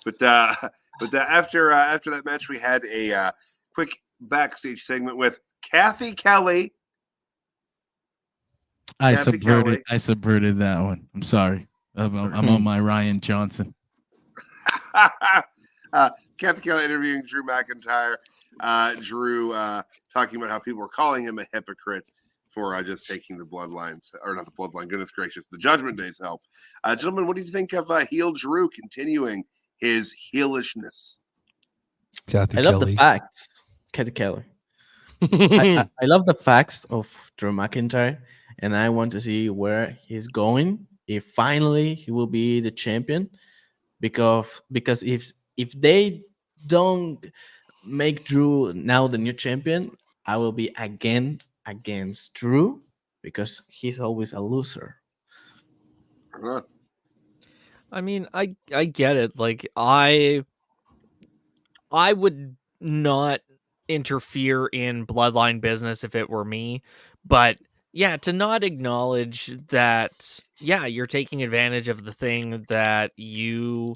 But after that match, we had a quick backstage segment with Kathy Kelly. I subverted that one. I'm sorry. I'm on my Ryan Johnson. Kathy Kelly interviewing Drew McIntyre. Drew talking about how people were calling him a hypocrite for just taking the bloodlines, or not the bloodline, goodness gracious, the Judgment Day's help. Gentlemen, what did you think of heel Drew continuing his heelishness? I love the facts. Kathy Kelly. I love the facts of Drew McIntyre, and I want to see where he's going. If finally he will be the champion, because if they don't make Drew now the new champion, I will be against Drew, because he's always a loser. I mean, I get it. Like, I would not interfere in bloodline business if it were me, but yeah, to not acknowledge that, you're taking advantage of the thing that you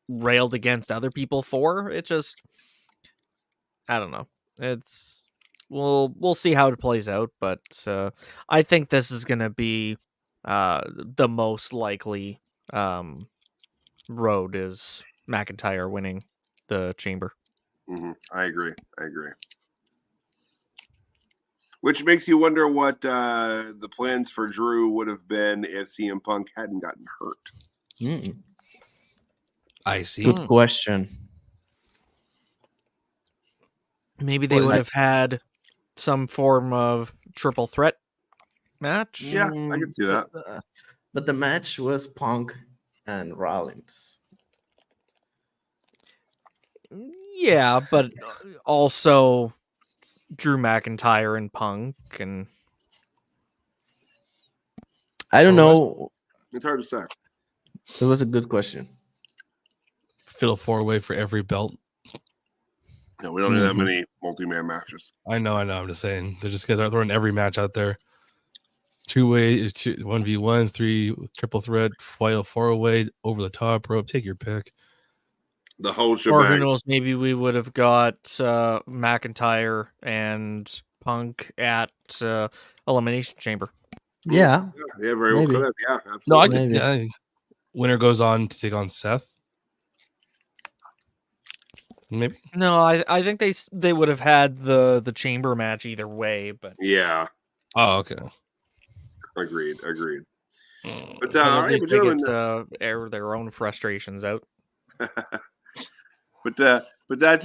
railed against other people for, it just, I don't know. It's, we'll see how it plays out, but I think this is going to be the most likely road is McIntyre winning the chamber. I agree. Which makes you wonder what the plans for Drew would have been if CM Punk hadn't gotten hurt. I see. Good question. Maybe they would have had some form of triple threat match. Yeah, I can see that. But the match was Punk and Rollins. Yeah, but also Drew McIntyre and Punk, and I don't know. It's hard to say. It was a good question. Fiddle 4-way for every belt. No, we don't do that many multi-man matches. I know. I'm just saying. They're just guys are throwing every match out there. 2-way, 1v1, 3 triple threat, Fighter 4-way, over the top rope. Take your pick. The whole or who shebang. knows, maybe we would have got McIntyre and Punk at Elimination Chamber. Yeah. Yeah, very well Maybe. could have. Yeah, absolutely. No, I could. Maybe. Yeah, winner goes on to take on Seth. Maybe. No, I think they would have had the chamber match either way, but Yeah, Oh, okay. agreed. But at all right, least but they gentlemen, get to air their own frustrations out. but that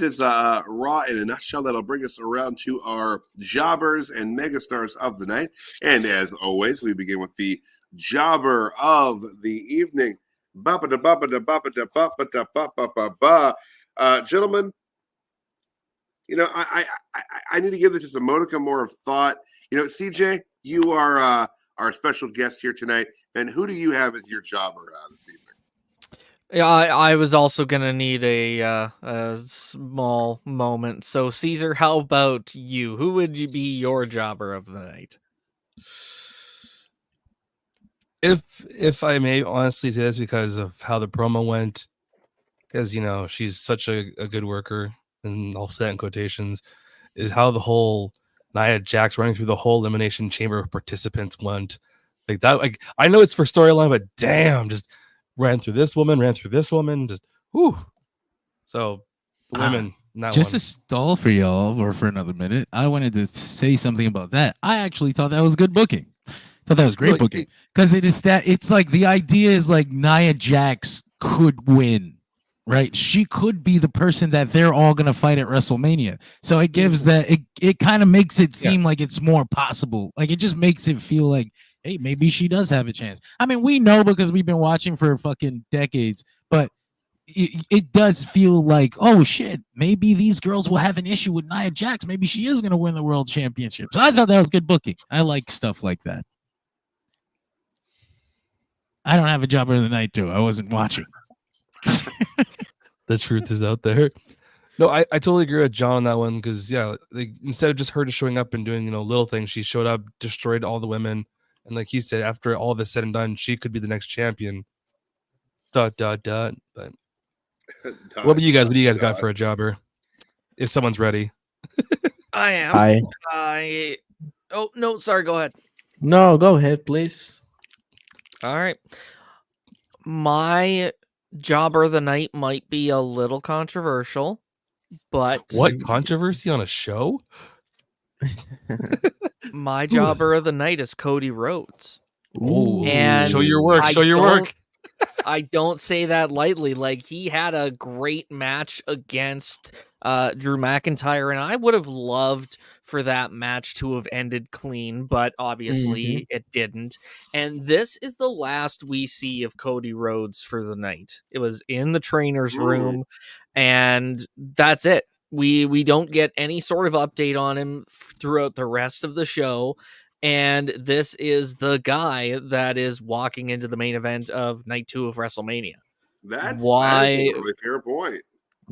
is Raw in a nutshell. That'll bring us around to our jobbers and megastars of the night. And as always, we begin with the jobber of the evening. Gentlemen, you know, I need to give this just a modicum more of thought. You know, CJ, you are our special guest here tonight, and who do you have as your jobber this evening? Yeah, I was also gonna need a small moment. So, Caesar, how about you? Who would you be your jobber of the night? If I may honestly say this because of how the promo went, because you know she's such a good worker, and I'll say that in quotations, is how the whole Nia Jax running through the whole Elimination Chamber of participants went. Like that, like I know it's for storyline, but damn, just ran through this woman, just whew. So the women, not just one. to stall for y'all or for another minute, I wanted to say something about that. I actually thought that was good booking. Thought that was great booking because it's like the idea is like Nia Jax could win, right? She could be the person that they're all gonna fight at WrestleMania. So it gives that it kind of makes it seem like it's more possible. Like it just makes it feel like, hey, maybe she does have a chance. I mean, we know because we've been watching for fucking decades, but it does feel like, oh shit, maybe these girls will have an issue with Nia Jax. Maybe she is gonna win the world championship. So I thought that was good booking. I like stuff like that. I don't have a jobber of the night, too. I wasn't watching. The truth is out there. No, I totally agree with John on that one because like, instead of just her just showing up and doing little things, she showed up, destroyed all the women, and like he said, after all this said and done, she could be the next champion. ... But what about you guys? What do you guys got for a jobber? If someone's ready, I am. Oh no, sorry. Go ahead. No, go ahead, please. All right. My jobber of the night might be a little controversial, but what controversy on a show? My jobber of the night is Cody Rhodes. Oh, and show your work. Show your work. I don't say that lightly. Like he had a great match against Drew McIntyre, and I would have loved for that match to have ended clean, but obviously it didn't. And this is the last we see of Cody Rhodes for the night. It was in the trainer's room, and that's it. We don't get any sort of update on him throughout the rest of the show. And this is the guy that is walking into the main event of night 2 of WrestleMania. That is a really fair point.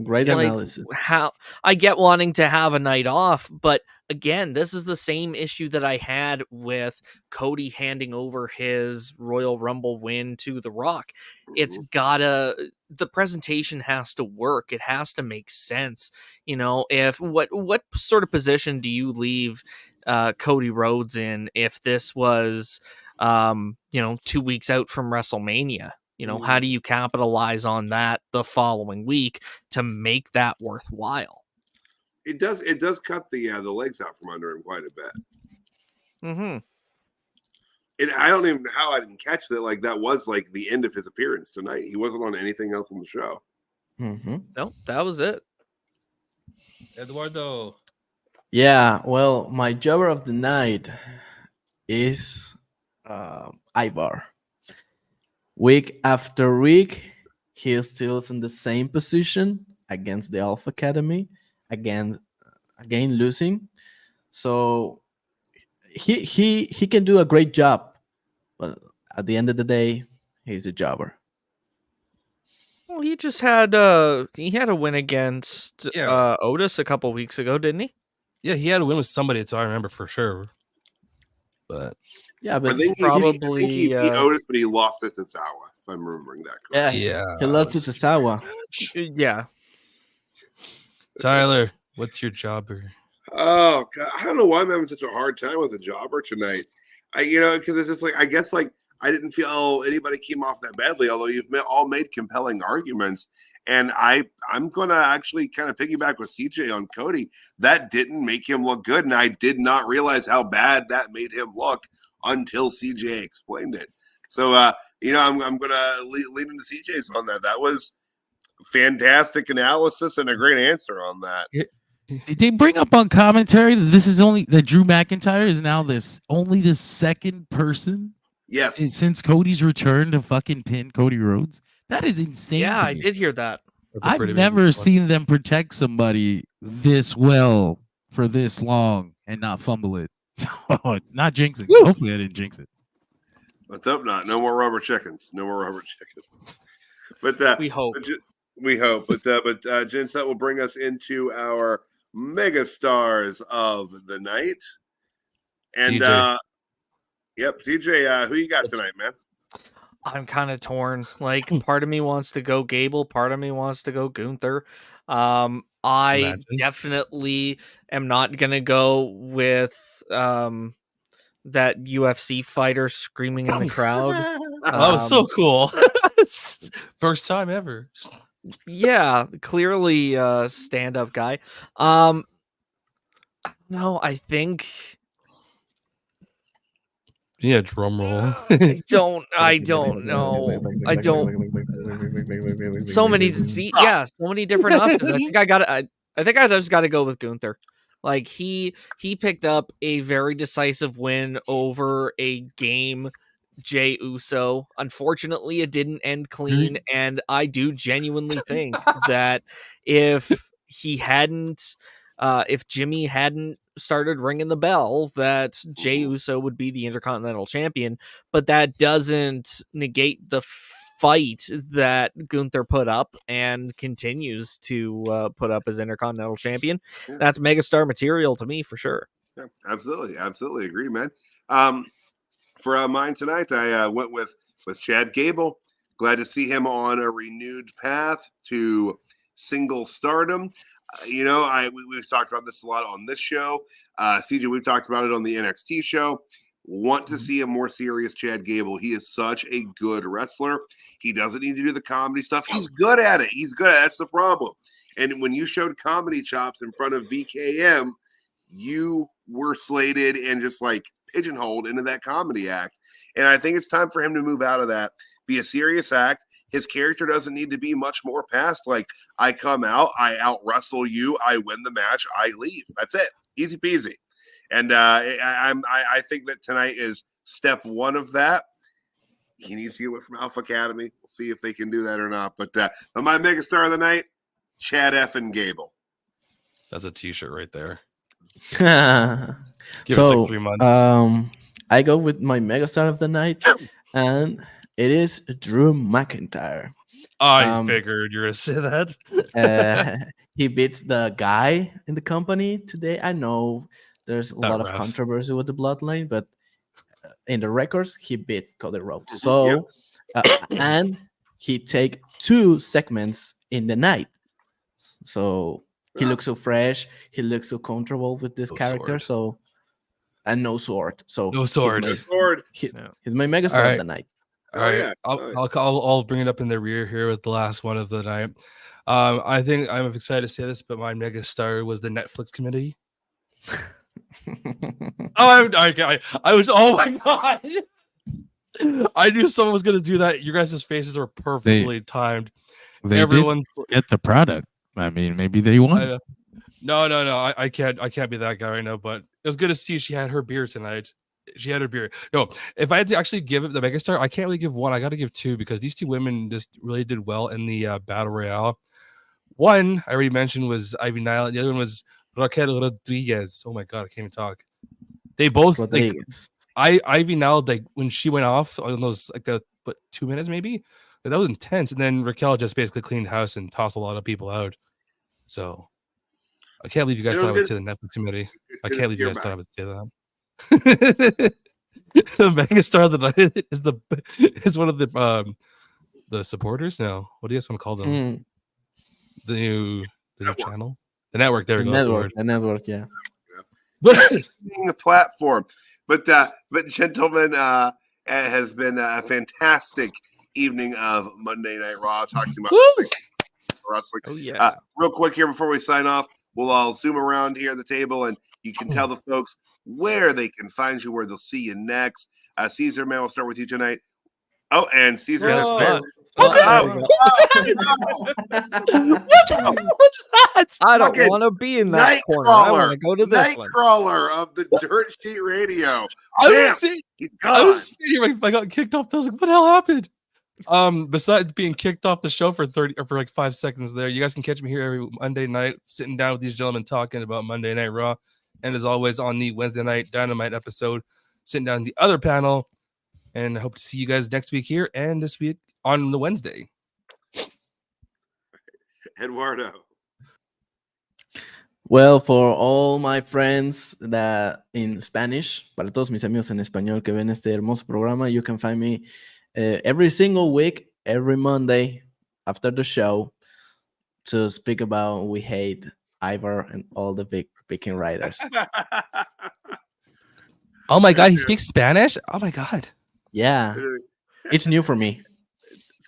Great analysis. How I get wanting to have a night off, but again, this is the same issue that I had with Cody handing over his Royal Rumble win to The Rock. It's the presentation has to work. It has to make sense. You know, if what sort of position do you leave Cody Rhodes in if this was 2 weeks out from WrestleMania? You know, how do you capitalize on that the following week to make that worthwhile? It does cut the legs out from under him quite a bit. Mm-hmm. And I don't even know how I didn't catch that. Like that was like the end of his appearance tonight. He wasn't on anything else on the show. Mm-hmm. Nope, that was it. Eduardo. Yeah, well, my jobber of the night is Ivar. Week after week, he is still in the same position against the Alpha Academy, again losing. So he can do a great job, but at the end of the day, he's a jobber. Well, he just had a win against Otis a couple weeks ago, didn't he? Yeah, he had a win with somebody, so I remember for sure. But yeah, but I think probably he beat Otis, but he lost it to Zawa, if I'm remembering that correctly. Yeah, he lost it to Zawa. Yeah. Tyler, what's your jobber? Oh God, I don't know why I'm having such a hard time with a jobber tonight. Because it's just like I guess like I didn't feel anybody came off that badly, although you've all made compelling arguments. And I'm gonna actually kind of piggyback with CJ on Cody. That didn't make him look good, and I did not realize how bad that made him look until CJ explained it. So I'm gonna lean into CJ's on that. That was fantastic analysis and a great answer on that. Did they bring up on commentary that Drew McIntyre is now only the second person? Yes. Since Cody's return to fucking pin Cody Rhodes? That is insane. Yeah, I did hear that. I've never seen them protect somebody this well for this long and not fumble it. So, not jinx it. Woo! Hopefully I didn't jinx it. Let's hope not. No more rubber chickens. But we hope. We hope. But gents, that will bring us into our mega stars of the night. And CJ. CJ, who you got tonight, man? I'm kind of torn. Like, part of me wants to go Gable, part of me wants to go Gunther. I definitely am not gonna go with that UFC fighter screaming in the crowd. That was so cool. First time ever. Yeah, clearly stand-up guy. No, I think. Yeah, drum roll. I don't know. I don't. So many different options. I think I just got to go with Gunther. Like he picked up a very decisive win over a game Jey Uso. Unfortunately, it didn't end clean, and I do genuinely think that if Jimmy hadn't started ringing the bell, that Jey Uso would be the Intercontinental Champion, but that doesn't negate the fight that Gunther put up and continues to put up as Intercontinental Champion. Yeah. That's megastar material to me for sure. Yeah, absolutely agree, man. For mine tonight, I went with Chad Gable. Glad to see him on a renewed path to single stardom. We've talked about this a lot on this show. CJ, we've talked about it on the NXT show. Want to see a more serious Chad Gable. He is such a good wrestler. He doesn't need to do the comedy stuff. He's good at it. That's the problem. And when you showed comedy chops in front of VKM, you were slated and just like pigeonholed into that comedy act. And I think it's time for him to move out of that, be a serious act. His character doesn't need to be much more past like I come out, I out wrestle you, I win the match, I leave. That's it. Easy peasy. And I think that tonight is step one of that. He needs to get away from Alpha Academy. We'll see if they can do that or not. But my megastar of the night, Chad effing Gable. That's a t-shirt right there. Give it like 3 months. I go with my megastar of the night, and it is Drew McIntyre. I figured you were going to say that. He beats the guy in the company today. I know there's a lot of controversy with the bloodline, but in the records, he beats Cody Rhodes. So, and he take 2 segments in the night. So he looks so fresh. He looks so comfortable with this character. Sword. So, and no sword. So no sword. He's my megastar of the night. All right. Yeah. I'll bring it up in the rear here with the last one of the night. I think I'm excited to say this, but my megastar was the Netflix committee. I was. Oh my god! I knew someone was gonna do that. You guys' faces were perfectly timed. Everyone's get the product. I mean, maybe they won. No. I can't be that guy right now. But it was good to see she had her beer tonight. She had her beer. No, if I had to actually give it the megastar, I can't really give one. I got to give two because these two women just really did well in the battle royale. One I already mentioned was Ivy Nile. The other one was Raquel Rodriguez. Oh my god, I can't even talk. They both like Ivy Nile, like when she went off on those 2 minutes maybe, that was intense. And then Raquel just basically cleaned house and tossed a lot of people out. So I can't believe you guys thought I would say the Netflix committee. I can't believe you guys thought I would say that. The megastar of the night is one of the supporters. No, what do you guys want to call them? The new channel, the network. There we go. The network, yeah. The platform, but gentlemen, it has been a fantastic evening of Monday Night Raw talking about wrestling. Oh yeah. Real quick here before we sign off, we'll all zoom around here at the table, and you can tell the folks where they can find you, where they'll see you next. Caesar, man, we'll start with you tonight. Oh, and Caesar has what's that? I don't want to be in that corner. I want to go to this one. Nightcrawler of the Dirt Sheet Radio. I was sitting here, I got kicked off. I was like, what the hell happened? Besides being kicked off the show for 5 seconds there, you guys can catch me here every Monday night, sitting down with these gentlemen talking about Monday Night Raw. And as always, on the Wednesday night Dynamite episode, sitting down the other panel. And I hope to see you guys next week here and this week on the Wednesday. Eduardo. Well, for all my friends that in Spanish, para todos mis amigos en español que ven este hermoso programa, you can find me every single week, every Monday after the show to speak about We Hate Ivar and all the Viking riders. Oh my god, he speaks Spanish? Oh my god. Yeah, it's new for me.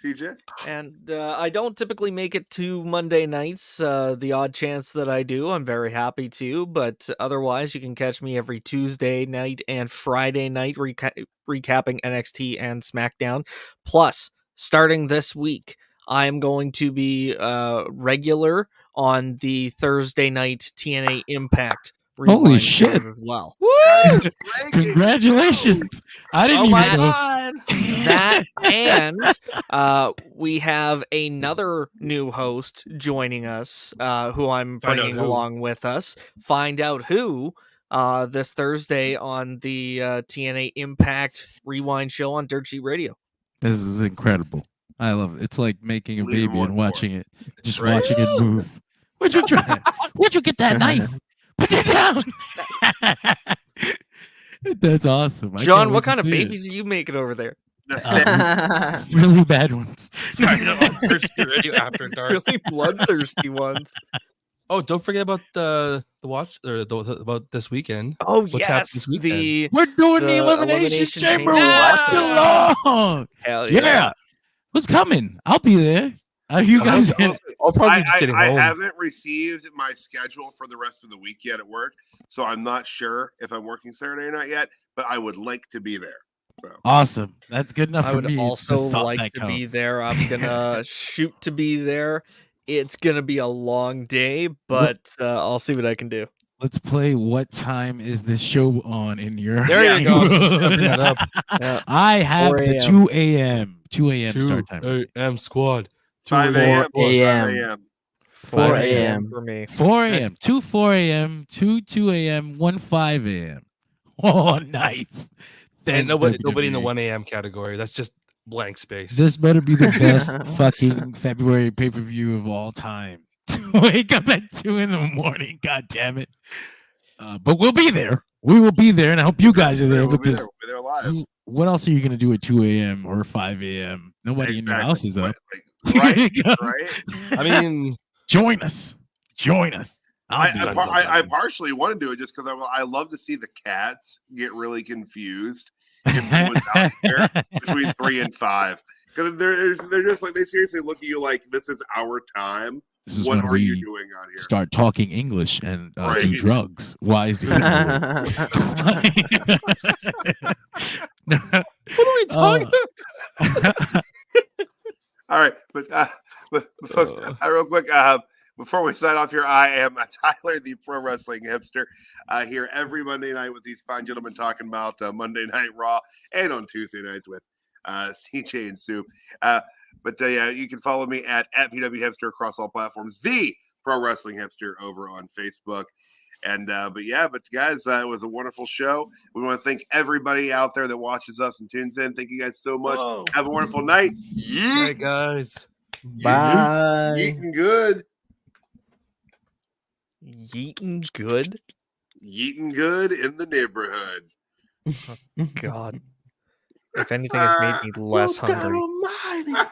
CJ? And I don't typically make it to Monday nights. The odd chance that I do, I'm very happy to. But otherwise, you can catch me every Tuesday night and Friday night recapping NXT and SmackDown. Plus, starting this week, I am going to be regular on the Thursday night TNA Impact. Holy shit! As well. Woo! Congratulations! I didn't even know that. And we have another new host joining us, who I'm bringing along with us. Find out who this Thursday on the TNA Impact Rewind show on Dirt Sheet Radio. This is incredible. I love it. It's like making a baby and watching it, just watching it move. Where'd you try? Where'd you get that knife? Put it down. That's awesome. John, what kind of babies are you making over there? Really bad ones. After dark. Really bloodthirsty ones. Oh, don't forget about the watch or about this weekend. Oh, what's yes, this weekend? We're doing the Elimination Chamber. Watch along. Hell yeah. Who's coming? I'll be there. You guys, I'll probably just getting home. I haven't received my schedule for the rest of the week yet at work, so I'm not sure if I'm working Saturday or not yet. But I would like to be there. So. Awesome, that's good enough. I would also like to be there. I'm gonna shoot to be there. It's gonna be a long day, but I'll see what I can do. Let's play. What time is this show on in your? There you go. That up. Yeah. I have the 2 a.m. 2 a.m. start time. 2 a.m. squad. 5 a.m. 4 a.m. for me. 4 a.m. 2 4 a.m. 2 a.m. 1 5 a.m. Oh, nice. And nobody in the 1 a.m. category. That's just blank space. This better be the best fucking February pay-per-view of all time. Wake up at 2 a.m. God damn it. But we'll be there. We will be there, and I hope you guys are there because we'll be there live. What else are you going to do at 2 a.m. or 5 a.m.? Nobody in your house is up. Right. I mean, join us. I partially want to do it just because I love to see the cats get really confused if someone's out here between 3 and 5 because they're just like they seriously look at you like this is our time This is what when are you we doing out here? start talking English and Right. do drugs. Why is the What are we talking about? All right, but folks, real quick, before we sign off here, I am Tyler, the pro wrestling hipster, here every Monday night with these fine gentlemen talking about Monday Night Raw and on Tuesday nights with CJ and Sue. But you can follow me at PW Hipster across all platforms, the Pro Wrestling Hipster over on Facebook. And but guys, it was a wonderful show. We want to thank everybody out there that watches us and tunes in. Thank you guys so much. Whoa. Have a wonderful night. Hey guys. Bye. Yeeting good. Yeeting good. Yeeting good in the neighborhood. God. If anything has made me less hungry. Almighty.